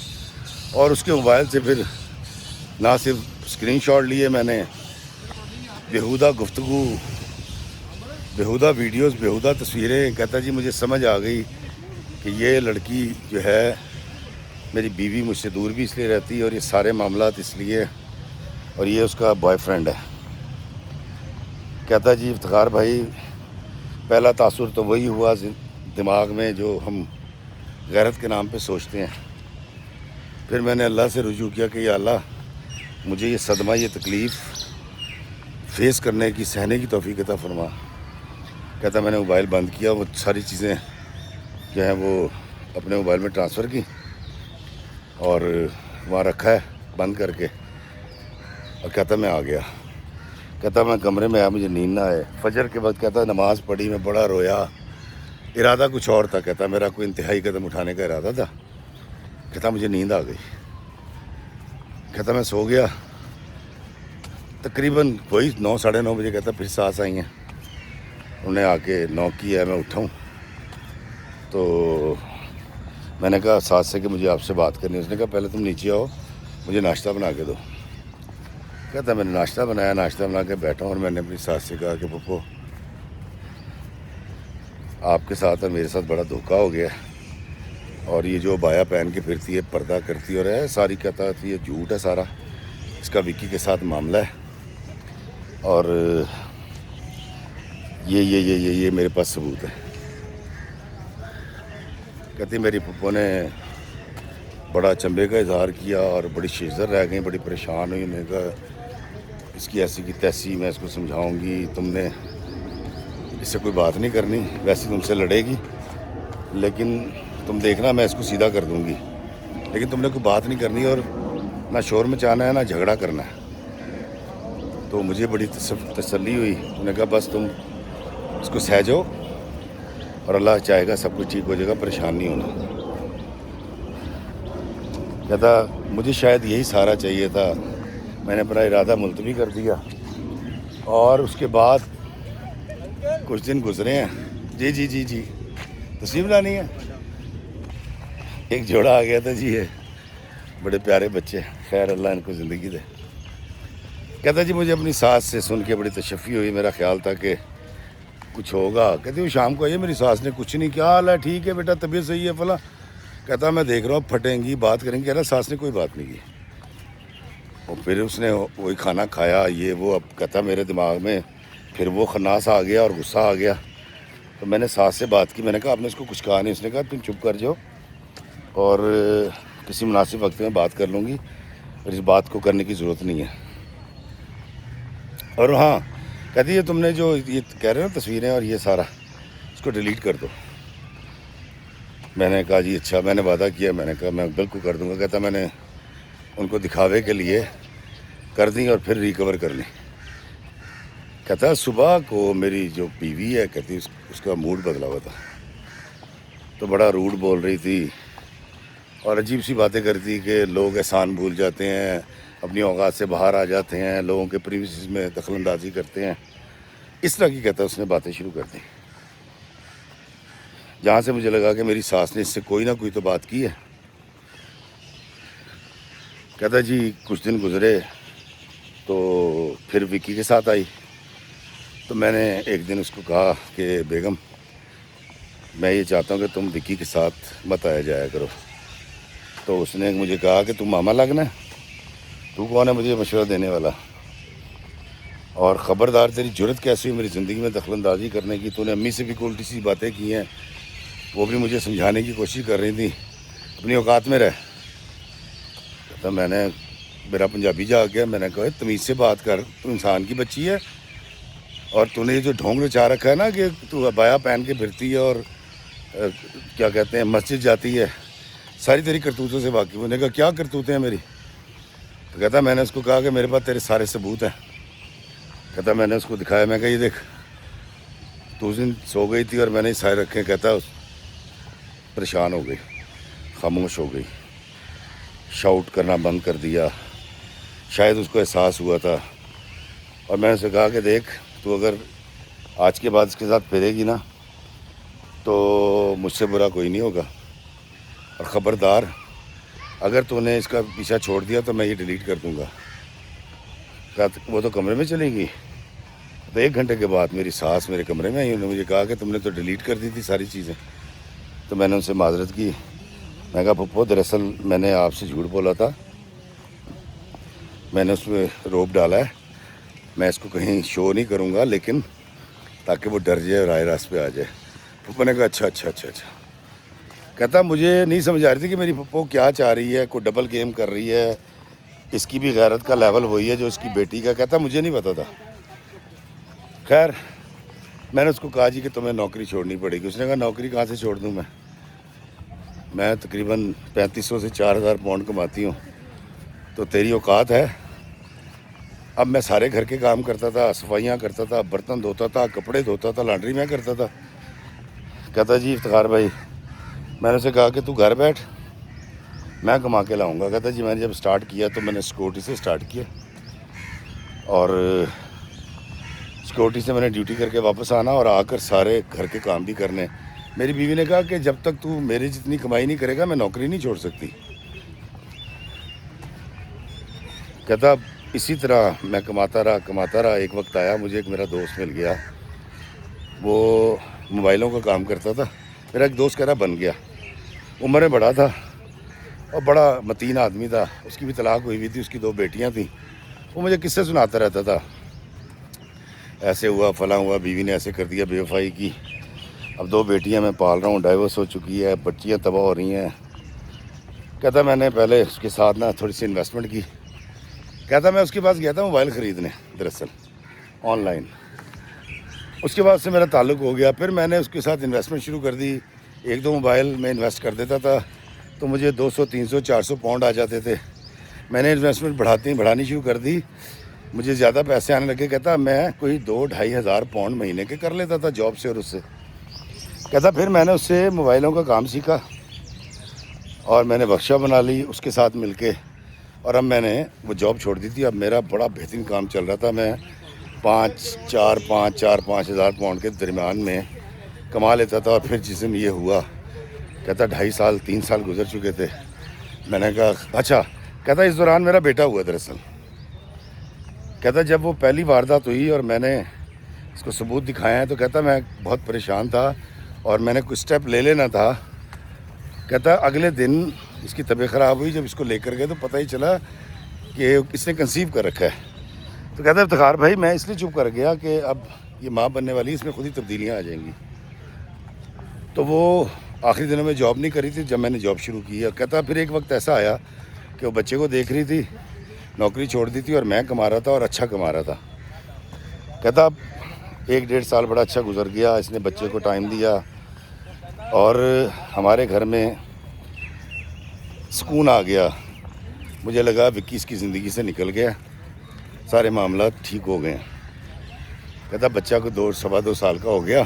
اور اس کے موبائل سے پھر نہ صرف اسکرین شاٹ لیے میں نے، بیہودہ گفتگو، بیہودہ ویڈیوز، بیہودہ تصویریں. کہتا جی مجھے سمجھ آ گئی کہ یہ لڑکی جو ہے میری بیوی مجھ سے دور بھی اس لیے رہتی ہے اور یہ سارے معاملات اس لیے، اور یہ اس کا بوائے فرینڈ ہے. کہتا جی افتخار بھائی پہلا تاثر تو وہی ہوا دماغ میں جو ہم غیرت کے نام پہ سوچتے ہیں. پھر میں نے اللہ سے رجوع کیا کہ یا اللہ مجھے یہ صدمہ، یہ تکلیف فیس کرنے کی، سہنے کی توفیق عطا فرما. کہتا میں نے موبائل بند کیا، وہ ساری چیزیں جو ہیں وہ اپنے موبائل میں ٹرانسفر کی اور وہاں رکھا ہے بند کر کے، اور کہتا میں آ گیا. کہتا میں کمرے میں آیا، مجھے نیند نہ آئے. فجر کے وقت کہتا نماز پڑھی، میں بڑا رویا، ارادہ کچھ اور تھا. کہتا میرا کوئی انتہائی قدم اٹھانے کا ارادہ تھا. کہتا مجھے نیند آ گئی. کہتا میں سو گیا تقریباً وہی 9 ساڑھے 9 بجے. کہتا پھر سانس آئی ہیں، انہوں نے آ کے نوک کی ہے، میں اٹھاؤں تو میں نے کہا ساتھ سے کہ مجھے آپ سے بات کرنی ہے. اس نے کہا پہلے تم نیچے آؤ مجھے ناشتہ بنا کے دو. کہتا میں نے ناشتہ بنایا، ناشتہ بنا کے بیٹھا ہوں اور میں نے اپنی ساس سے کہا کہ پپو آپ کے ساتھ اور میرے ساتھ بڑا دھوکہ ہو گیا اور یہ جو بایا پہن کے پھرتی ہے، پردہ کرتی اور ہے ساری، کہتا ہے یہ جھوٹ ہے سارا، اس کا وکی کے ساتھ معاملہ ہے اور یہ میرے پاس ثبوت ہے. کہتی میری پپو نے بڑا چنبے کا اظہار کیا اور بڑی شیزر رہ گئی، بڑی پریشان ہوئی. میں نے کہا اس کی ایسی کی تیسی، میں اس کو سمجھاؤں گی، تم نے اس سے کوئی بات نہیں کرنی، ویسے تم سے لڑے گی لیکن تم دیکھنا میں اس کو سیدھا کر دوں گی، لیکن تم نے کوئی بات نہیں کرنی اور نہ شور مچانا ہے نہ جھگڑا کرنا ہے. تو مجھے بڑی تسلی ہوئی. انہوں نے کہا بس تم اس کو سہ جاؤ اور اللہ چاہے گا سب کچھ ٹھیک ہو جائے گا، پریشان نہیں ہونا. کہتا مجھے شاید یہی سہارا چاہیے تھا، میں نے اپنا ارادہ ملتوی کر دیا اور اس کے بعد کچھ دن گزرے ہیں. جی جی جی جی تصویر لانی ہے. ایک جوڑا آ گیا تھا جی، یہ بڑے پیارے بچے، خیر اللہ ان کو زندگی دے. کہتا جی مجھے اپنی ساس سے سن کے بڑی تشفی ہوئی، میرا خیال تھا کہ کچھ ہوگا. کہتی وہ شام کو آئیے، میری ساس نے کچھ نہیں، کیا حال ہے، ٹھیک ہے بیٹا، طبیعت صحیح ہے فلاں. کہتا میں دیکھ رہا ہوں پھٹیں گی، بات کریں گی. کہہ رہا ساس نے کوئی بات نہیں کی اور پھر اس نے وہی کھانا کھایا یہ وہ. اب کہتا میرے دماغ میں پھر وہ خناس آ گیا اور غصہ آ گیا. تو میں نے ساس سے بات کی، میں نے کہا آپ نے اس کو کچھ کہا نہیں. اس نے کہا تم چپ کر جاؤ اور کسی مناسب وقت میں بات کر لوں گی اور اس بات کو کرنے کی ضرورت نہیں ہے. اور ہاں کہتی ہے تم نے جو یہ کہہ رہے ہو تصویریں اور یہ سارا اس کو ڈیلیٹ کر دو. میں نے کہا جی اچھا، میں نے وعدہ کیا، میں نے کہا میں بالکل کر دوں گا. کہتا میں نے ان کو دکھاوے کے لیے کر دیں اور پھر ریکور کر لیں. کہتا صبح کو میری جو بیوی ہے کہتی اس کا موڈ بدلا ہوا تھا، تو بڑا روڈ بول رہی تھی اور عجیب سی باتیں کرتی کہ لوگ احسان بھول جاتے ہیں، اپنی اوقات سے باہر آ جاتے ہیں، لوگوں کے پریویسز میں دخل اندازی کرتے ہیں. اس طرح کی کہتا اس نے باتیں شروع کر دیں، جہاں سے مجھے لگا کہ میری ساس نے اس سے کوئی نہ کوئی تو بات کی ہے. کہتا جی کچھ دن گزرے تو پھر وکی کے ساتھ آئی. تو میں نے ایک دن اس کو کہا کہ بیگم میں یہ چاہتا ہوں کہ تم وکی کے ساتھ مت آیا جایا کرو. تو اس نے مجھے کہا کہ تم ماما لگنا ہے، تو کون ہے مجھے مشورہ دینے والا، اور خبردار تیری جرت کیسی ہوئی میری زندگی میں دخل اندازی کرنے کی. تو نے امی سے بھی کوئی الٹی سی باتیں کی ہیں، وہ بھی مجھے سمجھانے کی کوشش کر رہی تھی، اپنی اوقات میں رہ. تو میں نے میرا پنجابی جا گیا، میں نے کہا تمیز سے بات کر، تو انسان کی بچی ہے، اور تو نے یہ جو ڈھونگ رچا رکھا ہے نا کہ تو ابایا پہن کے پھرتی ہے اور کیا کہتے ہیں مسجد جاتی ہے، ساری تیری کرتوتوں سے واقف ہوں۔ نے کہا کیا کرتوتیں ہیں میری؟ تو کہتا میں نے اس کو کہا کہ میرے پاس تیرے سارے ثبوت ہیں۔ کہتا میں نے اس کو دکھایا، میں کہا یہ دیکھ تو اس دن سو گئی تھی اور میں نے سارے رکھے۔ کہتا پریشان ہو گئی، خاموش ہو گئی، شاؤٹ کرنا بند کر دیا، شاید اس کو احساس ہوا تھا۔ اور میں نے اسے کہا کہ دیکھ تو اگر آج کے بعد اس کے ساتھ پھرے گی نا تو مجھ سے برا کوئی نہیں ہوگا، اور خبردار اگر تو نے اس کا پیچھا چھوڑ دیا تو میں یہ ڈیلیٹ کر دوں گا۔ وہ تو کمرے میں چلے گی، تو 1 گھنٹے کے بعد میری ساس میرے کمرے میں آئی، انہوں نے مجھے کہا کہ تم نے تو ڈیلیٹ کر دی تھی ساری چیزیں۔ تو میں نے ان سے معذرت کی، میں کہا پھپھو دراصل میں نے آپ سے جھوٹ بولا تھا، میں نے اس میں روب ڈالا ہے، میں اس کو کہیں شو نہیں کروں گا لیکن تاکہ وہ ڈر جائے اور آئے راست پہ آ جائے۔ پھپھو نے کہا اچھا اچھا اچھا اچھا۔ کہتا مجھے نہیں سمجھ آ رہی تھی کہ میری پھپھو کیا چاہ رہی ہے، کوئی ڈبل گیم کر رہی ہے، اس کی بھی غیرت کا لیول وہی ہے جو اس کی بیٹی کا۔ کہتا مجھے نہیں پتا تھا۔ خیر میں نے اس کو کہا جی کہ تمہیں نوکری چھوڑنی پڑے گی۔ اس نے کہا نوکری کہاں سے چھوڑ دوں میں تقریباً 3500 سے 4000 پاؤنڈ کماتی ہوں، تو تیری اوقات ہے؟ اب میں سارے گھر کے کام کرتا تھا، صفائیاں کرتا تھا، برتن دھوتا تھا، کپڑے دھوتا تھا، لانڈری میں کرتا تھا۔ کہتا جی افتخار بھائی، میں نے اسے کہا کہ تو گھر بیٹھ، میں کما کے لاؤں گا۔ کہتا جی میں نے جب سٹارٹ کیا تو میں نے سیکورٹی سے سٹارٹ کیا، اور سیکورٹی سے میں نے ڈیوٹی کر کے واپس آنا اور آ کر سارے گھر کے کام بھی کرنے۔ میری بیوی نے کہا کہ جب تک تو میری جتنی کمائی نہیں کرے گا میں نوکری نہیں چھوڑ سکتی۔ کہتا اسی طرح میں کماتا رہا۔ ایک وقت آیا مجھے ایک میرا دوست مل گیا، وہ موبائلوں کا کام کرتا تھا۔ میرا ایک دوست کہہ رہا بن گیا، عمر میں بڑا تھا اور بڑا متین آدمی تھا، اس کی بھی طلاق ہوئی تھی، اس کی 2 بیٹیاں تھیں۔ وہ مجھے قصے سناتا رہتا تھا، ایسے ہوا فلاں ہوا، بیوی نے ایسے کر دیا، بے وفائی کی، اب 2 بیٹیاں میں پال رہا ہوں، ڈائیورس ہو چکی ہے، بچیاں تباہ ہو رہی ہیں۔ کہتا میں نے پہلے اس کے ساتھ نا تھوڑی سی انویسٹمنٹ کی۔ کہتا میں اس کے پاس گیا تھا موبائل خریدنے دراصل آن لائن، اس کے بعد سے میرا تعلق ہو گیا۔ پھر میں نے اس کے ساتھ انویسٹمنٹ شروع کر دی، 1-2 موبائل میں انویسٹ کر دیتا تھا تو مجھے 200 300 400 پاؤنڈ آ جاتے تھے۔ میں نے انویسٹمنٹ بڑھانی شروع کر دی، مجھے زیادہ پیسے آنے لگے۔ کہتا میں کوئی 2-2.5 ہزار پاؤنڈ مہینے کے کر لیتا تھا جاب سے اور اس سے۔ کہتا پھر میں نے اس سے موبائلوں کا کام سیکھا اور میں نے ورکشاپ بنا لی اس کے ساتھ مل کے، اور اب میں نے وہ جاب چھوڑ دی تھی۔ اب میرا بڑا بہترین کام چل رہا تھا، میں 4-5 ہزار پاؤنڈ کے درمیان میں کما لیتا تھا۔ اور پھر جس دن یہ ہوا، کہتا 2.5 سال 3 سال گزر چکے تھے۔ میں نے کہا اچھا، کہتا اس دوران میرا بیٹا ہوا دراصل۔ کہتا جب وہ پہلی واردات ہوئی اور میں نے اس کو ثبوت دکھایا ہے تو کہتا میں بہت پریشان تھا اور میں نے کوئی اسٹیپ لے لینا تھا۔ کہتا اگلے دن اس کی طبیعت خراب ہوئی، جب اس کو لے کر گئے تو پتہ ہی چلا کہ اس نے کنسیو کر رکھا ہے۔ تو کہتا افتخار بھائی میں اس لیے چپ کر گیا کہ اب یہ ماں بننے والی، اس میں خود ہی تبدیلیاں آ جائیں گی۔ تو وہ آخری دنوں میں جاب نہیں کری تھی جب میں نے جاب شروع کی ہے۔ کہتا پھر ایک وقت ایسا آیا کہ وہ بچے کو دیکھ رہی تھی، نوکری چھوڑ دی تھی اور میں کما رہا تھا اور اچھا کما رہا تھا۔ کہتا 1-1.5 سال بڑا اچھا گزر گیا، اس نے بچے کو ٹائم دیا اور ہمارے گھر میں سکون آ گیا۔ مجھے لگا وکی اس کی زندگی سے نکل گیا، سارے معاملات ٹھیک ہو گئے۔ کہتا بچہ کو 2-2.25 سال کا ہو گیا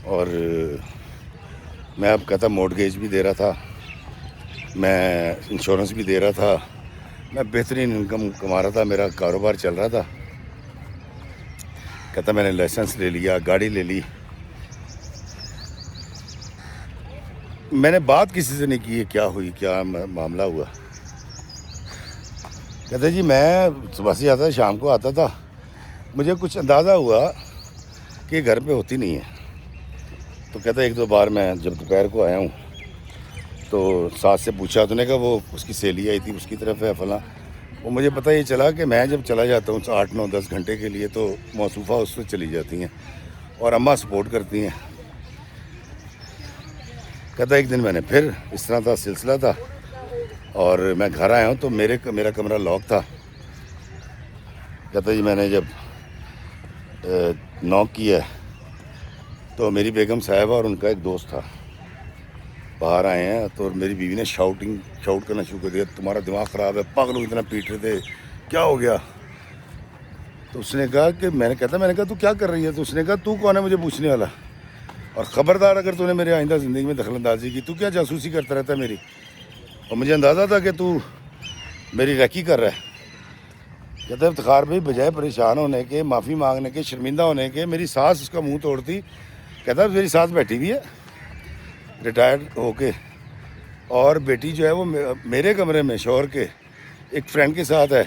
اور میں اب کہتا مورٹگیج بھی دے رہا تھا، میں انشورنس بھی دے رہا تھا، میں بہترین انکم کما رہا تھا، میرا کاروبار چل رہا تھا۔ کہتا میں نے لائسنس لے لیا، گاڑی لے لی۔ میں نے بات کسی سے نہیں کی ہے کیا ہوئی، کیا معاملہ ہوا۔ کہتا جی میں صبح سے آتا تھا، شام کو آتا تھا، مجھے کچھ اندازہ ہوا کہ گھر پہ ہوتی نہیں ہے۔ تو کہتا 1-2 بار میں جب دوپہر کو آیا ہوں تو ساتھ سے پوچھا، تو نے کہا وہ اس کی سہیلی آئی تھی، اس کی طرف ہے فلاں۔ وہ مجھے پتہ یہ چلا کہ میں جب چلا جاتا ہوں 8-9-10 گھنٹے کے لیے تو موصوفہ اس سے چلی جاتی ہیں اور اماں سپورٹ کرتی ہیں۔ کہتا ایک دن میں نے پھر اس طرح کا سلسلہ تھا اور میں گھر آیا ہوں تو میرا کمرہ لاک تھا۔ کہتا جی میں نے جب نوک کی ہے تو میری بیگم صاحبہ اور ان کا ایک دوست تھا باہر آئے ہیں، تو میری بیوی نے شاؤٹ کرنا شروع کر دیا، تمہارا دماغ خراب ہے، پاگلوں اتنا پیٹ رہے تھے، کیا ہو گیا؟ تو اس نے کہا کہ میں نے کہا تو کیا کر رہی ہے؟ تو اس نے کہا تو کون ہے مجھے پوچھنے والا، اور خبردار اگر تو نے میرے آئندہ زندگی میں دخل اندازی کی، تو کیا جاسوسی کرتا رہتا ہے میری، اور مجھے اندازہ تھا کہ تو میری ریکی کر رہا ہے۔ کہتا ہے افتخار بھائی بجائے پریشان ہونے کے، معافی مانگنے کے، شرمندہ ہونے کے، میری ساس اس کا منہ توڑتی۔ کہتا ہے میری ساس بیٹھی ہوئی ہے ریٹائرڈ ہو کے، اور بیٹی جو ہے وہ میرے کمرے میں شوہر کے ایک فرینڈ کے ساتھ ہے،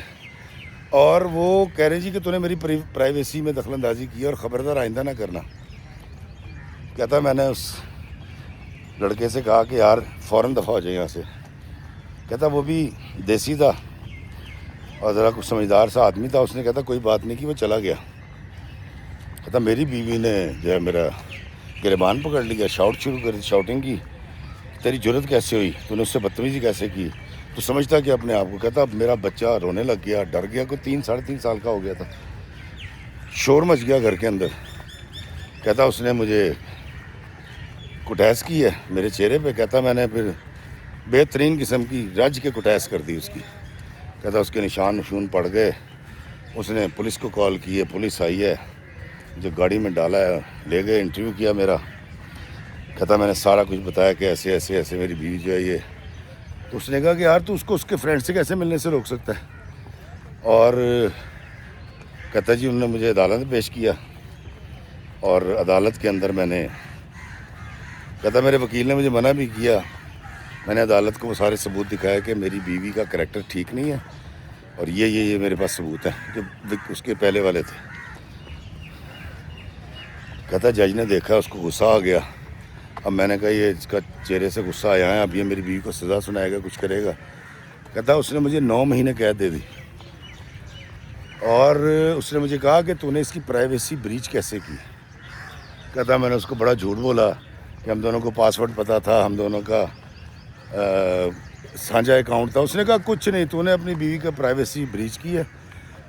اور وہ کہہ رہے جی کہ تو نے میری پرائیویسی میں دخل اندازی کی اور خبردار آئندہ نہ کرنا۔ کہتا میں نے اس لڑکے سے کہا کہ یار فوراً دفعہ ہو جائے یہاں سے۔ کہتا وہ بھی دیسی تھا اور ذرا کچھ سمجھدار سا آدمی تھا، اس نے کہتا کوئی بات نہیں کی، وہ چلا گیا۔ کہتا میری بیوی نے جو ہے میرا گریبان پکڑ لیا، شاؤٹنگ کی، تیری جرت کیسے ہوئی، تو نے اس سے بدتمیزی کیسے کی، تو سمجھتا کہ اپنے آپ کو۔ کہتا اب میرا بچہ رونے لگ گیا، ڈر گیا، کوئی 3 ساڑھے 3 سال کا ہو گیا تھا، شور مچ گیا گھر کے اندر۔ کہتا اس نے مجھے کٹیس کی ہے میرے چہرے پہ۔ کہتا میں نے پھر بہترین قسم کی رج کے کٹیس کر دی اس کی۔ کہتا اس کے نشان پڑ گئے، اس نے پولیس کو کال کی ہے، پولیس آئی ہے، جو گاڑی میں ڈالا ہے، لے گئے، انٹرویو کیا میرا۔ کہتا میں نے سارا کچھ بتایا کہ ایسے ایسے ایسے میری بیوی جو ہے یہ۔ تو اس نے کہا کہ یار تو اس کو اس کے فرینڈ سے کیسے ملنے سے روک سکتا ہے؟ اور کہتا جی انہوں نے مجھے عدالت میں پیش کیا، اور عدالت کے اندر میں نے، کہتا میرے وکیل نے مجھے منع بھی کیا، میں نے عدالت کو وہ سارے ثبوت دکھائے کہ میری بیوی کا کریکٹر ٹھیک نہیں ہے، اور یہ میرے پاس ثبوت ہیں جو اس کے پہلے والے تھے۔ کہتا جج نے دیکھا، اس کو غصہ آ گیا۔ اب میں نے کہا یہ اس کا چہرے سے غصہ آیا ہے، اب یہ میری بیوی کو سزا سنائے گا، کچھ کرے گا۔ کہتا اس نے مجھے 9 مہینے قید دے دی، اور اس نے مجھے کہا کہ تو نے اس کی پرائیویسی بریچ کیسے کی؟ کہتا میں نے اس کو بڑا جھوٹ بولا کہ ہم دونوں کو پاسورڈ پتہ تھا، ہم دونوں کا سانجھا اکاؤنٹ تھا۔ اس نے کہا کچھ نہیں، تو نے اپنی بیوی کا پرائیویسی بریچ کی ہے،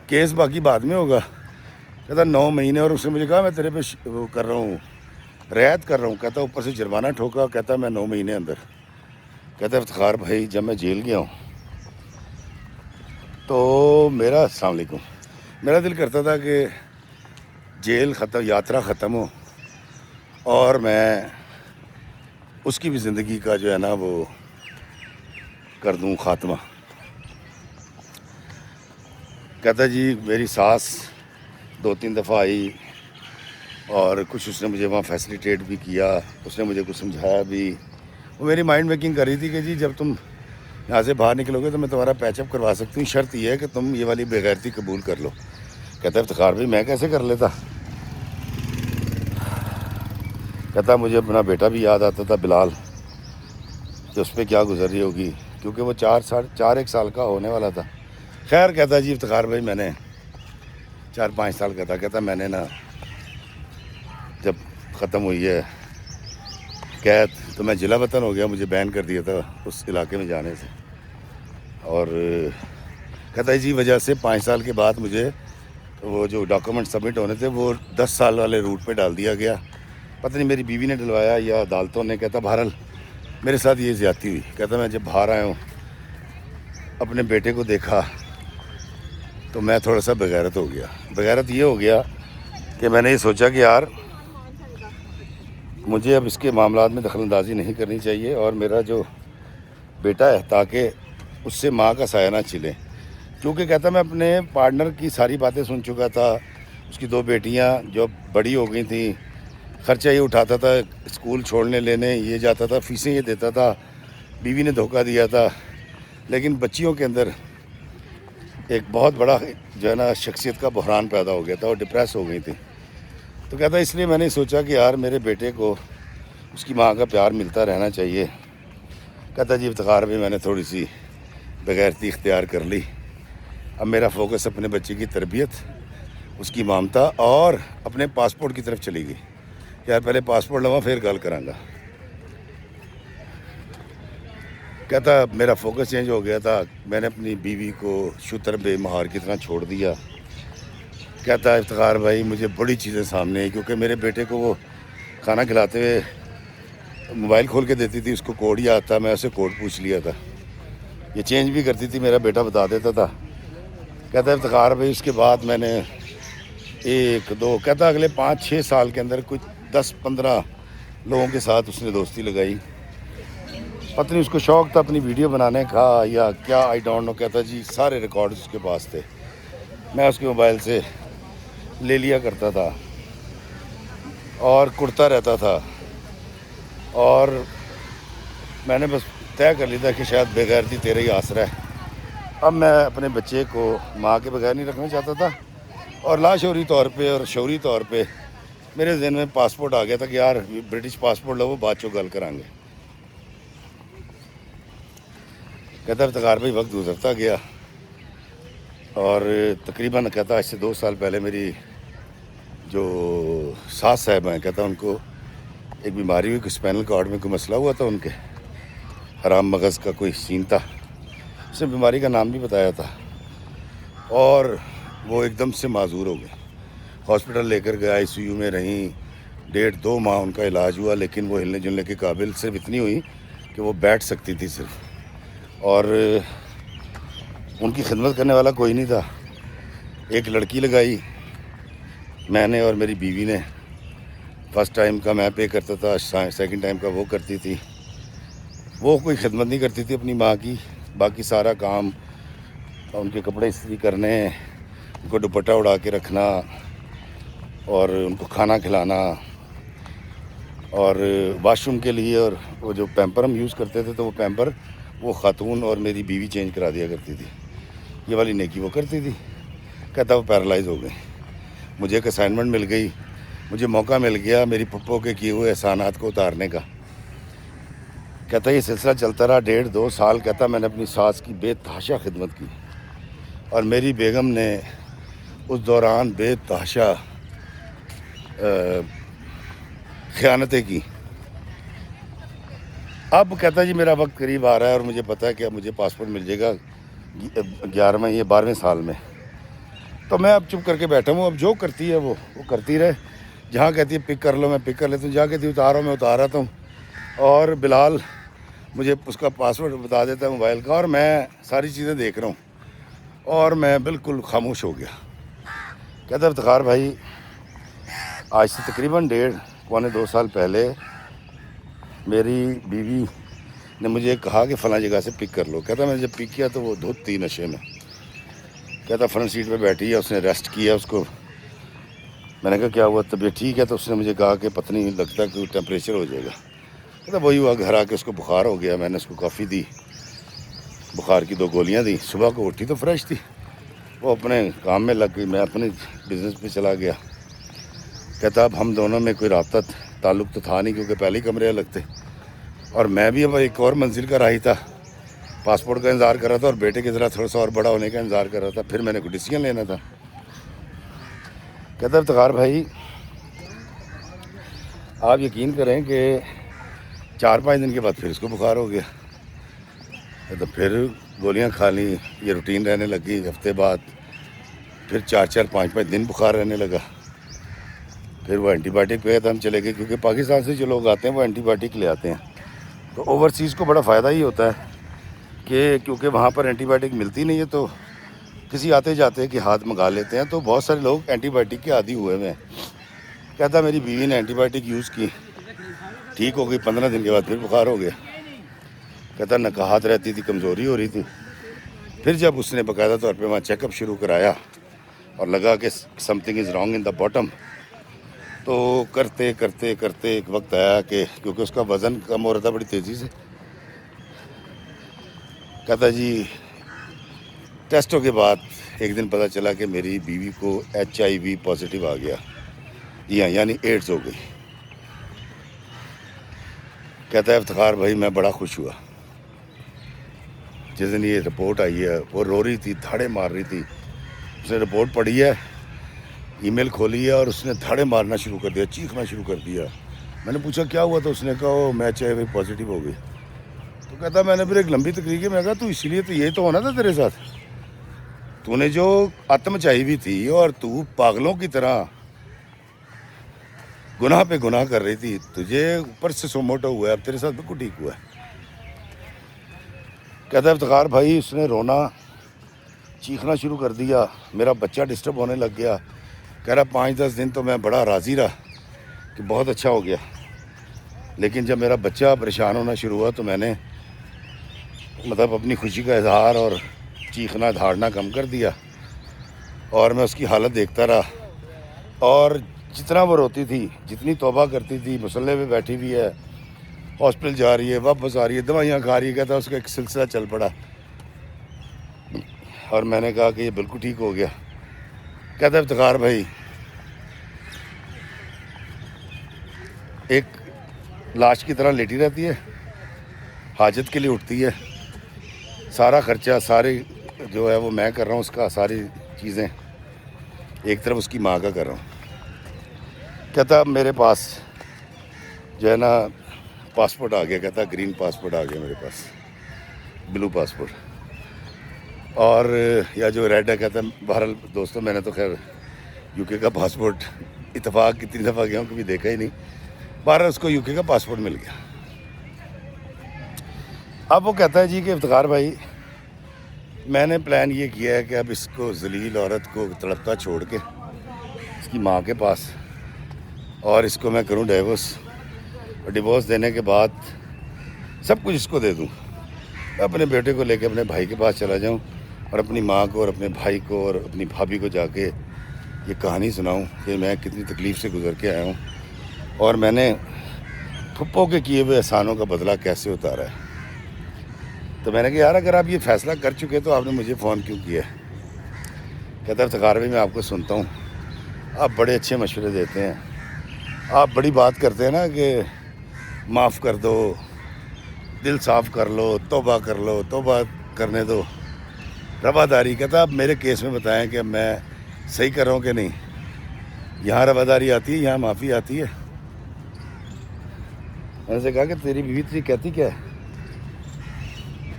کیس باقی بعد میں ہوگا۔ کہتا 9 مہینے، اور اس نے مجھے کہا میں تیرے پہ وہ کر رہا ہوں، رعایت کر رہا ہوں۔ کہتا اوپر سے جرمانہ ٹھوکا۔ کہتا میں 9 مہینے اندر۔ کہتا افتخار بھائی جب میں جیل گیا ہوں تو السلام علیکم، میرا دل کرتا تھا کہ جیل ختم، یاترا ختم ہو، اور میں اس کی بھی زندگی کا جو ہے نا وہ کر دوں خاتمہ۔ کہتا جی میری ساس 2-3 دفعہ آئی، اور کچھ اس نے مجھے وہاں فیسلیٹیٹ بھی کیا، اس نے مجھے کچھ سمجھایا بھی۔ وہ میری مائنڈ میکنگ کر رہی تھی کہ جی جب تم یہاں سے باہر نکلو گے تو میں تمہارا پیچ اپ کروا سکتی ہوں، شرط یہ ہے کہ تم یہ والی بےغیرتی قبول کر لو۔ کہتا افتخار بھائی میں کیسے کر لیتا؟ کہتا مجھے اپنا بیٹا بھی یاد آتا تھا بلال، کہ اس پہ کیا گزر رہی ہوگی، کیونکہ وہ 4 سال کا ہونے والا تھا۔ خیر کہتا جی افتخار بھائی میں نے 4-5 سال کا تھا۔ کہتا میں نے نا جب ختم ہوئی ہے قید تو میں ضلع وطن ہو گیا، مجھے بین کر دیا تھا اس علاقے میں جانے سے، اور کہتا جی وجہ سے 5 سال کے بعد مجھے وہ جو ڈاکومنٹ سبمٹ ہونے تھے وہ 10 سال والے روٹ پہ ڈال دیا گیا، پتہ نہیں میری بیوی نے ڈلوایا یا عدالتوں نے۔ کہتا بہرحال میرے ساتھ یہ زیادتی ہوئی۔ کہتا میں جب باہر آیا ہوں اپنے بیٹے کو دیکھا تو میں تھوڑا سا بغیرت ہو گیا۔ بغیرت یہ ہو گیا کہ میں نے یہ سوچا کہ یار مجھے اب اس کے معاملات میں دخل اندازی نہیں کرنی چاہیے، اور میرا جو بیٹا ہے تاکہ اس سے ماں کا سایہ نہ چلے، کیونکہ کہتا میں اپنے پارٹنر کی ساری باتیں سن چکا تھا، اس کی 2 بیٹیاں جو بڑی ہو گئی تھیں، خرچہ یہ اٹھاتا تھا، اسکول چھوڑنے لینے یہ جاتا تھا، فیسیں یہ دیتا تھا، بیوی نے دھوکہ دیا تھا، لیکن بچیوں کے اندر ایک بہت بڑا جو ہے نا شخصیت کا بحران پیدا ہو گیا تھا، اور ڈپریس ہو گئی تھی۔ تو کہتا اس لیے میں نے سوچا کہ یار میرے بیٹے کو اس کی ماں کا پیار ملتا رہنا چاہیے۔ کہتا جی افتخار بھی میں نے تھوڑی سی بغیرتی اختیار کر لی، اب میرا فوکس اپنے بچے کی تربیت، اس کی مامتا اور اپنے پاسپورٹ کی طرف چلی گئی۔ یار پہلے پاسپورٹ لوا پھر گل کراں گا۔ کہتا میرا فوکس چینج ہو گیا تھا، میں نے اپنی بیوی کو شتر بے مہار کی طرح چھوڑ دیا، کہتا ہے افتخار بھائی مجھے بڑی چیزیں سامنے ہیں، کیونکہ میرے بیٹے کو وہ کھانا کھلاتے ہوئے موبائل کھول کے دیتی تھی، اس کو کوڈ یاد تھا، میں اسے کوڈ پوچھ لیا تھا، یہ چینج بھی کرتی تھی، میرا بیٹا بتا دیتا تھا۔ کہتا ہے افتخار بھائی اس کے بعد میں نے 1 2 کہتا اگلے 5 6 سال کے اندر کچھ 10 15 لوگوں کے ساتھ اس نے دوستی لگائی، پتہ نہیں اس کو شوق تھا اپنی ویڈیو بنانے کا یا کیا، آئی ڈونٹ نو۔ کہتا جی سارے ریکارڈز اس کے پاس تھے، میں اس کے موبائل سے لے لیا کرتا تھا اور کڑتا رہتا تھا، اور میں نے بس طے کر لی تھا کہ شاید بے غیرتی تیرا ہی آسرا ہے۔ اب میں اپنے بچے کو ماں کے بغیر نہیں رکھنا چاہتا تھا، اور لاشعوری طور پہ اور شعوری طور پہ میرے ذہن میں پاسپورٹ آ گیا تھا کہ یار برٹش پاسپورٹ لو، بعد چو گل کریں گے۔ کہتا افتخار بھائی وقت گزرتا گیا، اور تقریباً کہتا آج سے 2 سال پہلے میری جو ساس صاحب ہیں، کہتا ان کو ایک بیماری ہوئی، کوئی اسپینل کارڈ میں کوئی مسئلہ ہوا تھا، ان کے حرام مغز کا کوئی سین تھا، اس نے بیماری کا نام بھی بتایا تھا، اور وہ ایک دم سے معذور ہو گئے۔ ہاسپٹل لے کر گئے، ICU میں رہیں 1.5 2 ماہ ان کا علاج ہوا، لیکن وہ ہلنے جلنے کے قابل صرف اتنی ہوئی کہ وہ بیٹھ سکتی تھی صرف، اور ان کی خدمت کرنے والا کوئی نہیں تھا۔ ایک لڑکی لگائی میں نے اور میری بیوی نے، فرسٹ ٹائم کا میں پے کرتا تھا، سیکنڈ ٹائم کا وہ کرتی تھی، وہ کوئی خدمت نہیں کرتی تھی اپنی ماں کی، باقی سارا کام ان کے کپڑے استری کرنے، ان کو دوپٹہ اڑا کے رکھنا، اور ان کو کھانا کھلانا، اور واش روم کے لیے، اور وہ جو پیمپر ہم یوز کرتے تھے تو وہ پیمپر وہ خاتون اور میری بیوی چینج کرا دیا کرتی تھی، یہ والی نیکی وہ کرتی تھی۔ کہتا وہ پیرالائز ہو گئے، مجھے ایک اسائنمنٹ مل گئی، مجھے موقع مل گیا میری پھپھو کے کیے ہوئے احسانات کو اتارنے کا۔ کہتا یہ سلسلہ چلتا رہا 1.5 2 سال۔ کہتا میں نے اپنی ساس کی بے تحاشا خدمت کی، اور میری بیگم نے اس دوران بے تحاشا خیانتیں کی۔ اب کہتا جی میرا وقت قریب آ رہا ہے، اور مجھے پتہ ہے کہ اب مجھے پاسپورٹ مل جائے گا 11ویں یا 12ویں سال میں، تو میں اب چپ کر کے بیٹھا ہوں، اب جو کرتی ہے وہ کرتی رہے، جہاں کہتی ہے پک کر لو میں پک کر لیتا ہوں، جہاں کہتی ہے اتارو میں اتار آتا ہوں، اور بلال مجھے اس کا پاسورڈ بتا دیتا ہے موبائل کا، اور میں ساری چیزیں دیکھ رہا ہوں، اور میں بالکل خاموش ہو گیا۔ کہتا افتخار بھائی آج سے تقریباً 1.5 پونے 2 سال پہلے میری بیوی نے مجھے کہا کہ فلاں جگہ سے پک کر لو۔ کہتا میں نے جب پک کیا تو وہ دھوت تھی نشے میں۔ کہتا فرنٹ سیٹ پہ بیٹھی ہے، اس نے ریسٹ کیا اس کو، میں نے کہا کیا ہوا، طبیعت ٹھیک ہے؟ تو اس نے مجھے کہا کہ پتہ نہیں لگتا کہ ٹیمپریچر ہو جائے گا۔ کہتا وہی ہوا، گھر آ کے اس کو بخار ہو گیا، میں نے اس کو کافی دی، بخار کی 2 گولیاں دی، صبح کو اٹھی تو فریش تھی، وہ اپنے کام میں لگ گئی، میں اپنے بزنس پہ چلا گیا۔ کہتا اب ہم دونوں میں کوئی رابطہ تعلق تو تھا نہیں، کیونکہ پہلے ہی کمرے الگ تھے، اور میں بھی اب ایک اور منزل کا راہی تھا، پاسپورٹ کا انتظار کر رہا تھا، اور بیٹے کی طرح تھوڑا سا اور بڑا ہونے کا انتظار کر رہا تھا، پھر میں نے کوئی ڈیسیجن لینا تھا۔ کہتا افتخار بھائی آپ یقین کریں کہ 4 5 دن کے بعد پھر اس کو بخار ہو گیا، تو پھر گولیاں کھا لیں، یہ روٹین رہنے لگی، ہفتے بعد پھر 4 4 5 5 دن بخار رہنے لگا، پھر وہ اینٹی بایوٹک پہ ہم چلے گئے، کیونکہ پاکستان سے جو لوگ آتے ہیں وہ اینٹی بایوٹک لے آتے ہیں، تو اوورسیز کو بڑا فائدہ ہی ہوتا ہے کہ کیونکہ وہاں پر اینٹی بایوٹک ملتی نہیں ہے، تو کسی آتے جاتے کے ہاتھ منگا لیتے ہیں، تو بہت سارے لوگ اینٹی بایوٹک کے عادی ہوئے ہوئے ہیں۔ کہتا میری بیوی نے اینٹی بایوٹک یوز کی، ٹھیک ہو گئی، 15 دن کے بعد پھر بخار ہو گیا۔ کہتا نقاہت رہتی تھی، کمزوری ہو رہی تھی، پھر جب اس نے باقاعدہ طور پہ وہاں چیک اپ شروع کرایا اور لگا کہ some thing is wrong in the bottom, تو کرتے کرتے کرتے ایک وقت آیا کہ کیونکہ اس کا وزن کم ہو رہا تھا بڑی تیزی سے، کہتا جی ٹیسٹوں کے بعد ایک دن پتہ چلا کہ میری بیوی کو HIV پازیٹیو آ گیا، جی ہاں، یعنی ایڈز ہو گئی۔ کہتا ہے افتخار بھائی میں بڑا خوش ہوا جس دن یہ رپورٹ آئی ہے، وہ رو رہی تھی، دھاڑے مار رہی تھی، اس نے رپورٹ پڑھی ہے، ای میل کھولی ہے، اور اس نے دھاڑے مارنا شروع کر دیا، چیخنا شروع کر دیا۔ میں نے پوچھا کیا ہوا، تو اس نے کہا میں HIV پازیٹیو ہو گئی۔ تو کہتا میں نے پھر ایک لمبی تقریر کی، میں کہا تو اسی لیے تو یہی تو ہونا تھا تیرے ساتھ، تو نے جو عتم چاہی ہوئی تھی اور تو پاگلوں کی طرح گناہ پہ گناہ کر رہی تھی، تجھے اوپر سے سو موٹا ہوا ہے، اب تیرے ساتھ بالکل ٹھیک ہوا ہے۔ کہتا ہے افتخار بھائی اس نے رونا چیخنا شروع کر دیا، میرا بچہ ڈسٹرب ہونے لگ گیا، کہہ رہا 5-10 دن تو میں بڑا راضی رہا کہ بہت اچھا ہو گیا، لیکن جب میرا بچہ پریشان ہونا شروع ہوا تو میں نے مطلب اپنی خوشی کا اظہار اور چیخنا دھاڑنا کم کر دیا، اور میں اس کی حالت دیکھتا رہا، اور جتنا وہ روتی تھی، جتنی توبہ کرتی تھی، مصلے پہ بیٹھی ہوئی ہے، ہاسپٹل جا رہی ہے، واپس آ رہی ہے، دوائیاں کھا رہی ہے، کہتا ہے اس کا ایک سلسلہ چل پڑا، اور میں نے کہا کہ یہ بالکل ٹھیک ہو گیا۔ کہتا ہے افتخار بھائی ایک لاش کی طرح لیٹی رہتی ہے، حاجت کے لیے اٹھتی ہے، سارا خرچہ سارے جو ہے وہ میں کر رہا ہوں، اس کا ساری چیزیں ایک طرف اس کی ماں کا کر رہا ہوں۔ کہتا اب میرے پاس جو ہے نا پاسپورٹ آ گیا، کہتا گرین پاسپورٹ آ گیا میرے پاس، بلو پاسپورٹ، اور یا جو ریڈ ہے، کہتا ہے بہرحال دوستوں میں نے تو خیر یو کے کا پاسپورٹ اتفاق کتنی دفعہ گیا ہوں کبھی دیکھا ہی نہیں، بہرحال اس کو یو کے کا پاسپورٹ مل گیا۔ اب وہ کہتا ہے جی کہ افتخار بھائی میں نے پلان یہ کیا ہے کہ اب اس کو ذلیل عورت کو تڑپتا چھوڑ کے اس کی ماں کے پاس، اور اس کو میں کروں ڈیورس، اور ڈیورس دینے کے بعد سب کچھ اس کو دے دوں، میں اپنے بیٹے کو لے کے اپنے بھائی کے پاس چلا جاؤں، اور اپنی ماں کو اور اپنے بھائی کو اور اپنی بھابھی کو جا کے یہ کہانی سناؤں کہ میں کتنی تکلیف سے گزر کے آیا ہوں، اور میں نے پھپھو کے کیے ہوئے احسانوں کا بدلہ کیسے اتارا ہے۔ تو میں نے کہا یار اگر آپ یہ فیصلہ کر چکے تو آپ نے مجھے فون کیوں کیا ہے؟ کہتا ہے افتخار بھائی میں آپ کو سنتا ہوں، آپ بڑے اچھے مشورے دیتے ہیں، آپ بڑی بات کرتے ہیں نا کہ معاف کر دو، دل صاف کر لو، توبہ کر لو، توبہ کرنے دو، رواداری۔ کہتا اب میرے کیس میں بتائیں کہ اب میں صحیح کر رہا ہوں کہ نہیں، یہاں رواداری آتی ہے، یہاں معافی آتی ہے؟ میں نے سے کہا کہ تیری بیوی تجھے کہتی کیا ہے؟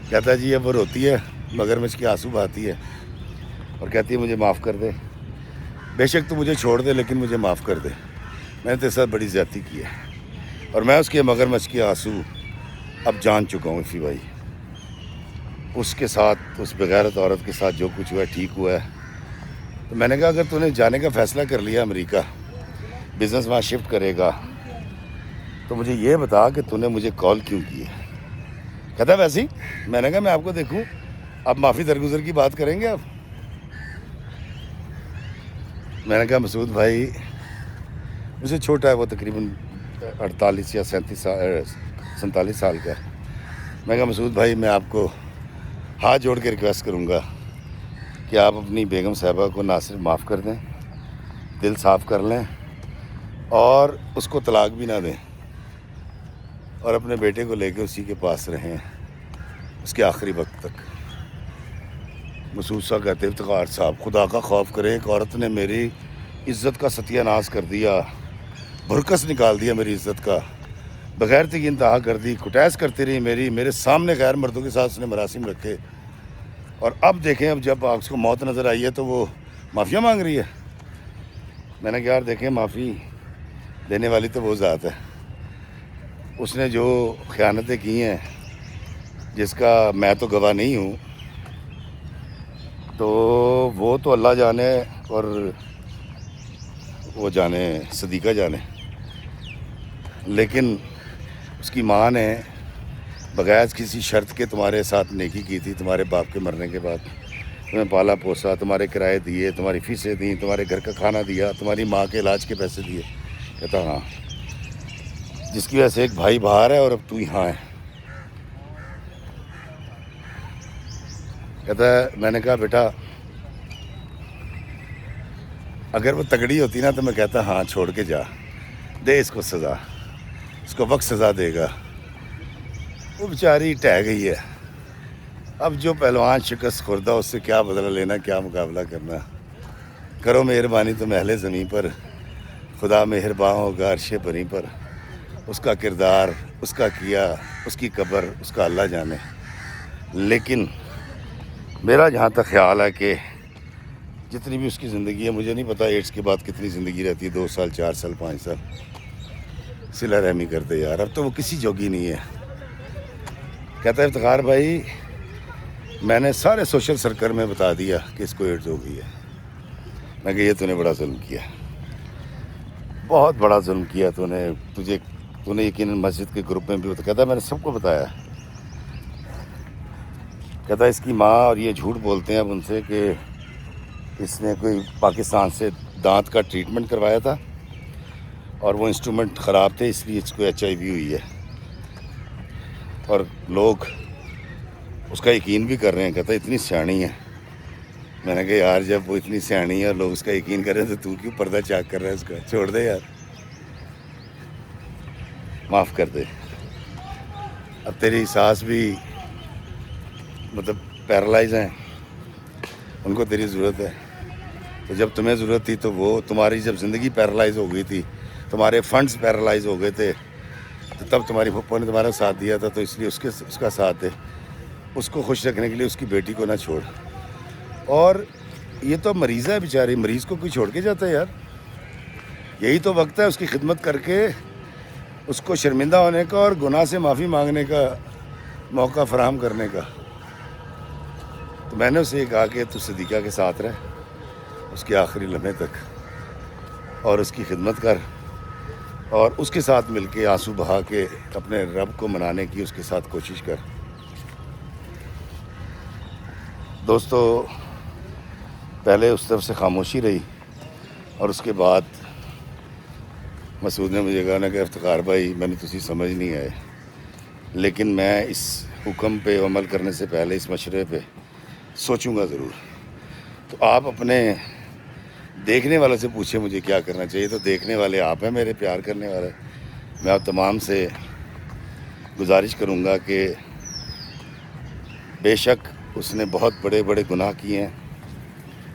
کہتا ہے جی اب وہ روتی ہے، مگر مجھ کے آنسو بہاتی ہے اور کہتی ہے مجھے معاف کر دے، بے شک تو مجھے چھوڑ دے لیکن مجھے معاف کر دے، میں نے تیرے ساتھ بڑی زیادتی کی ہے، اور میں اس کے مگرمچھ کے آنسو اب جان چکا ہوں عفی بھائی، اس کے ساتھ، اس بغیرت عورت کے ساتھ جو کچھ ہوا ہے ٹھیک ہوا ہے۔ تو میں نے کہا اگر تو نے جانے کا فیصلہ کر لیا امریکہ، بزنس وہاں شفٹ کرے گا، تو مجھے یہ بتا کہ تو نے مجھے کال کیوں کی ہے؟ کہتا ہے ویسے ہی۔ میں نے کہا میں آپ کو دیکھوں، اب معافی درگزر کی بات کریں گے آپ؟ میں نے کہا مسعود بھائی مجھ سے چھوٹا ہے، وہ تقریباً 48 یا 47 سال کا ہے۔ میں کہا مسعود بھائی میں آپ کو ہاتھ جوڑ کے ریکویسٹ کروں گا کہ آپ اپنی بیگم صاحبہ کو نہ صرف معاف کر دیں، دل صاف کر لیں، اور اس کو طلاق بھی نہ دیں، اور اپنے بیٹے کو لے کے اسی کے پاس رہیں اس کے آخری وقت تک۔ مسعود صاحب کہتے افتخار صاحب خدا کا خوف کرے، ایک عورت نے میری عزت کا ستیہ ناش کر دیا، بھرکس نکال دیا میری عزت کا، بغیر تک انتہا کر دی، کٹیس کرتی رہی میرے سامنے غیر مردوں کے ساتھ اس نے مراسم رکھے، اور اب دیکھیں اب جب آپ کو موت نظر آئی ہے تو وہ معافیا مانگ رہی ہے۔ میں نے کہا یار دیکھیں معافی دینے والی تو وہ ذات ہے، اس نے جو خیانتیں کی ہیں جس کا میں تو گواہ نہیں ہوں، تو وہ تو اللہ جانے اور وہ جانے، صدیقہ جانے، لیکن اس کی ماں نے بغیر کسی شرط کے تمہارے ساتھ نیکی کی تھی، تمہارے باپ کے مرنے کے بعد تمہیں پالا پوسا، تمہارے کرائے دیے، تمہاری فیسیں دیں، تمہارے گھر کا کھانا دیا، تمہاری ماں کے علاج کے پیسے دیے۔ کہتا ہاں، جس کی وجہ سے ایک بھائی باہر ہے اور اب تو یہاں ہے۔ کہتا ہے میں نے کہا بیٹا اگر وہ تگڑی ہوتی نا تو میں کہتا ہاں چھوڑ کے جا، دے اس کو سزا، اس کو وقت سزا دے گا، وہ بیچاری ٹہ گئی ہے، اب جو پہلوان شکست خوردہ اس سے کیا بدلہ لینا، کیا مقابلہ کرنا، کرو مہربانی تم اہل زمین پر، خدا مہرباں ہوگا عرش بری پر، اس کا کردار، اس کا کیا، اس کی قبر، اس کا اللہ جانے۔ لیکن میرا جہاں تک خیال ہے کہ جتنی بھی اس کی زندگی ہے، مجھے نہیں پتا ایڈس کے بعد کتنی زندگی رہتی ہے، 2 سال 4 سال 5 سال. صلہ رحمی کرتے یار، اب تو وہ کسی جوگی نہیں ہے. کہتا ہے افتخار بھائی میں نے سارے سوشل سرکل میں بتا دیا کہ اس کو ایڈز ہو گئی ہے. میں کہ یہ تو نے بڑا ظلم کیا، بہت بڑا ظلم کیا تو نے یقیناً مسجد کے گروپ میں بھی کہتا ہے میں نے سب کو بتایا. کہتا ہے اس کی ماں اور یہ جھوٹ بولتے ہیں اب ان سے کہ اس نے کوئی پاکستان سے دانت کا ٹریٹمنٹ کروایا تھا اور وہ انسٹرومنٹ خراب تھے، اس لیے اس کو HIV ہوئی ہے، اور لوگ اس کا یقین بھی کر رہے ہیں. کہتا ہے اتنی سیاਣੀ ہے. میں نے کہا یار جب وہ اتنی سیاਣੀ ہے اور لوگ اس کا یقین کر رہے ہیں تو کیوں پردہ چاک کر رہا ہے اس کا؟ چھوڑ دے یار، معاف کر دے. اب تیری ساس بھی مطلب پیرالائز ہیں، ان کو تیری ضرورت ہے. تو جب تمہیں ضرورت تھی تو وہ تمہاری جب زندگی پیرالائز ہو گئی تھی، تمہارے فنڈز پیرالائز ہو گئے تھے، تو تب تمہاری پھپھو نے تمہارا ساتھ دیا تھا. تو اس لیے اس کا ساتھ دے، اس کو خوش رکھنے کے لیے اس کی بیٹی کو نہ چھوڑ. اور یہ تو مریض ہے بیچاری، مریض کو کوئی چھوڑ کے جاتا ہے یار؟ یہی تو وقت ہے اس کی خدمت کر کے اس کو شرمندہ ہونے کا اور گناہ سے معافی مانگنے کا موقع فراہم کرنے کا. تو میں نے اسے یہ کہا کہ تو صدیقہ کے ساتھ رہ اس کے آخری لمحے تک، اور اس کی خدمت کر، اور اس کے ساتھ مل کے آنسو بہا کے اپنے رب کو منانے کی اس کے ساتھ کوشش کر. دوستو پہلے اس طرف سے خاموشی رہی، اور اس کے بعد مسعود نے مجھے کہا نا کہ افتخار بھائی میں نے تسی سمجھ نہیں آئے، لیکن میں اس حکم پہ عمل کرنے سے پہلے اس مشورے پہ سوچوں گا ضرور. تو آپ اپنے دیکھنے والوں سے پوچھیں مجھے کیا کرنا چاہیے. تو دیکھنے والے آپ ہیں، میرے پیار کرنے والے. میں آپ تمام سے گزارش کروں گا کہ بے شک اس نے بہت بڑے بڑے گناہ کیے ہیں،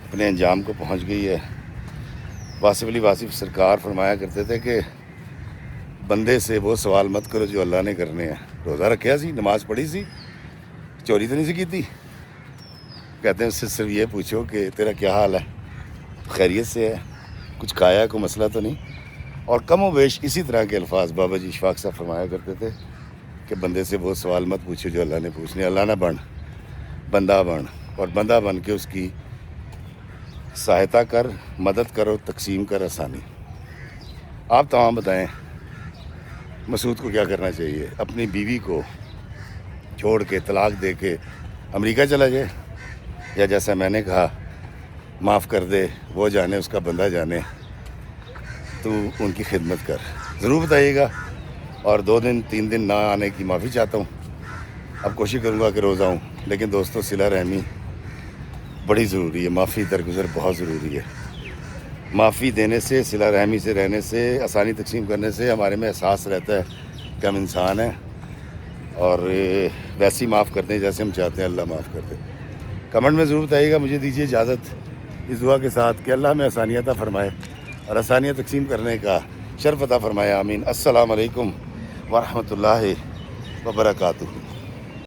اپنے انجام کو پہنچ گئی ہے. واصف علی واصف سرکار فرمایا کرتے تھے کہ بندے سے وہ سوال مت کرو جو اللہ نے کرنے ہیں. روزہ رکھیا سی، نماز پڑھی سی، چوری تو نہیں سی کی تھی. کہتے ہیں اس سے صرف یہ پوچھو کہ تیرا کیا حال ہے، خیریت سے ہے، کچھ کھایا، کوئی مسئلہ تو نہیں. اور کم و بیش اسی طرح کے الفاظ بابا جی اشفاق صاحب فرمایا کرتے تھے کہ بندے سے وہ سوال مت پوچھو جو اللہ نے پوچھنے. اللہ نہ بن، بندہ بن، اور بندہ بن کے اس کی سہایتا کر، مدد کرو، تقسیم کر آسانی. آپ تمام بتائیں مسعود کو کیا کرنا چاہیے؟ اپنی بیوی کو چھوڑ کے طلاق دے کے امریکہ چلا جائے، یا جیسا میں نے کہا معاف کر دے، وہ جانے اس کا بندہ جانے، تو ان کی خدمت کر. ضرور بتائیے گا، اور 2 دن 3 دن نہ آنے کی معافی چاہتا ہوں. اب کوشش کروں گا کہ روز آؤں، لیکن دوستو صلہ رحمی بڑی ضروری ہے، معافی درگزر بہت ضروری ہے. معافی دینے سے، صلہ رحمی سے رہنے سے، آسانی تقسیم کرنے سے ہمارے میں احساس رہتا ہے کہ ہم انسان ہیں، اور ویسے ہی معاف کرتے ہیں جیسے ہم چاہتے ہیں اللہ معاف کر دے. کمنٹ میں ضرور بتائیے گا. مجھے دیجیے اجازت اس دعا کے ساتھ کہ اللہ ہمیں آسانیت عطا فرمائے اور آسانیت تقسیم کرنے کا شرف عطا فرمائے. آمین. السلام علیکم ورحمۃ اللہ وبرکاتہ.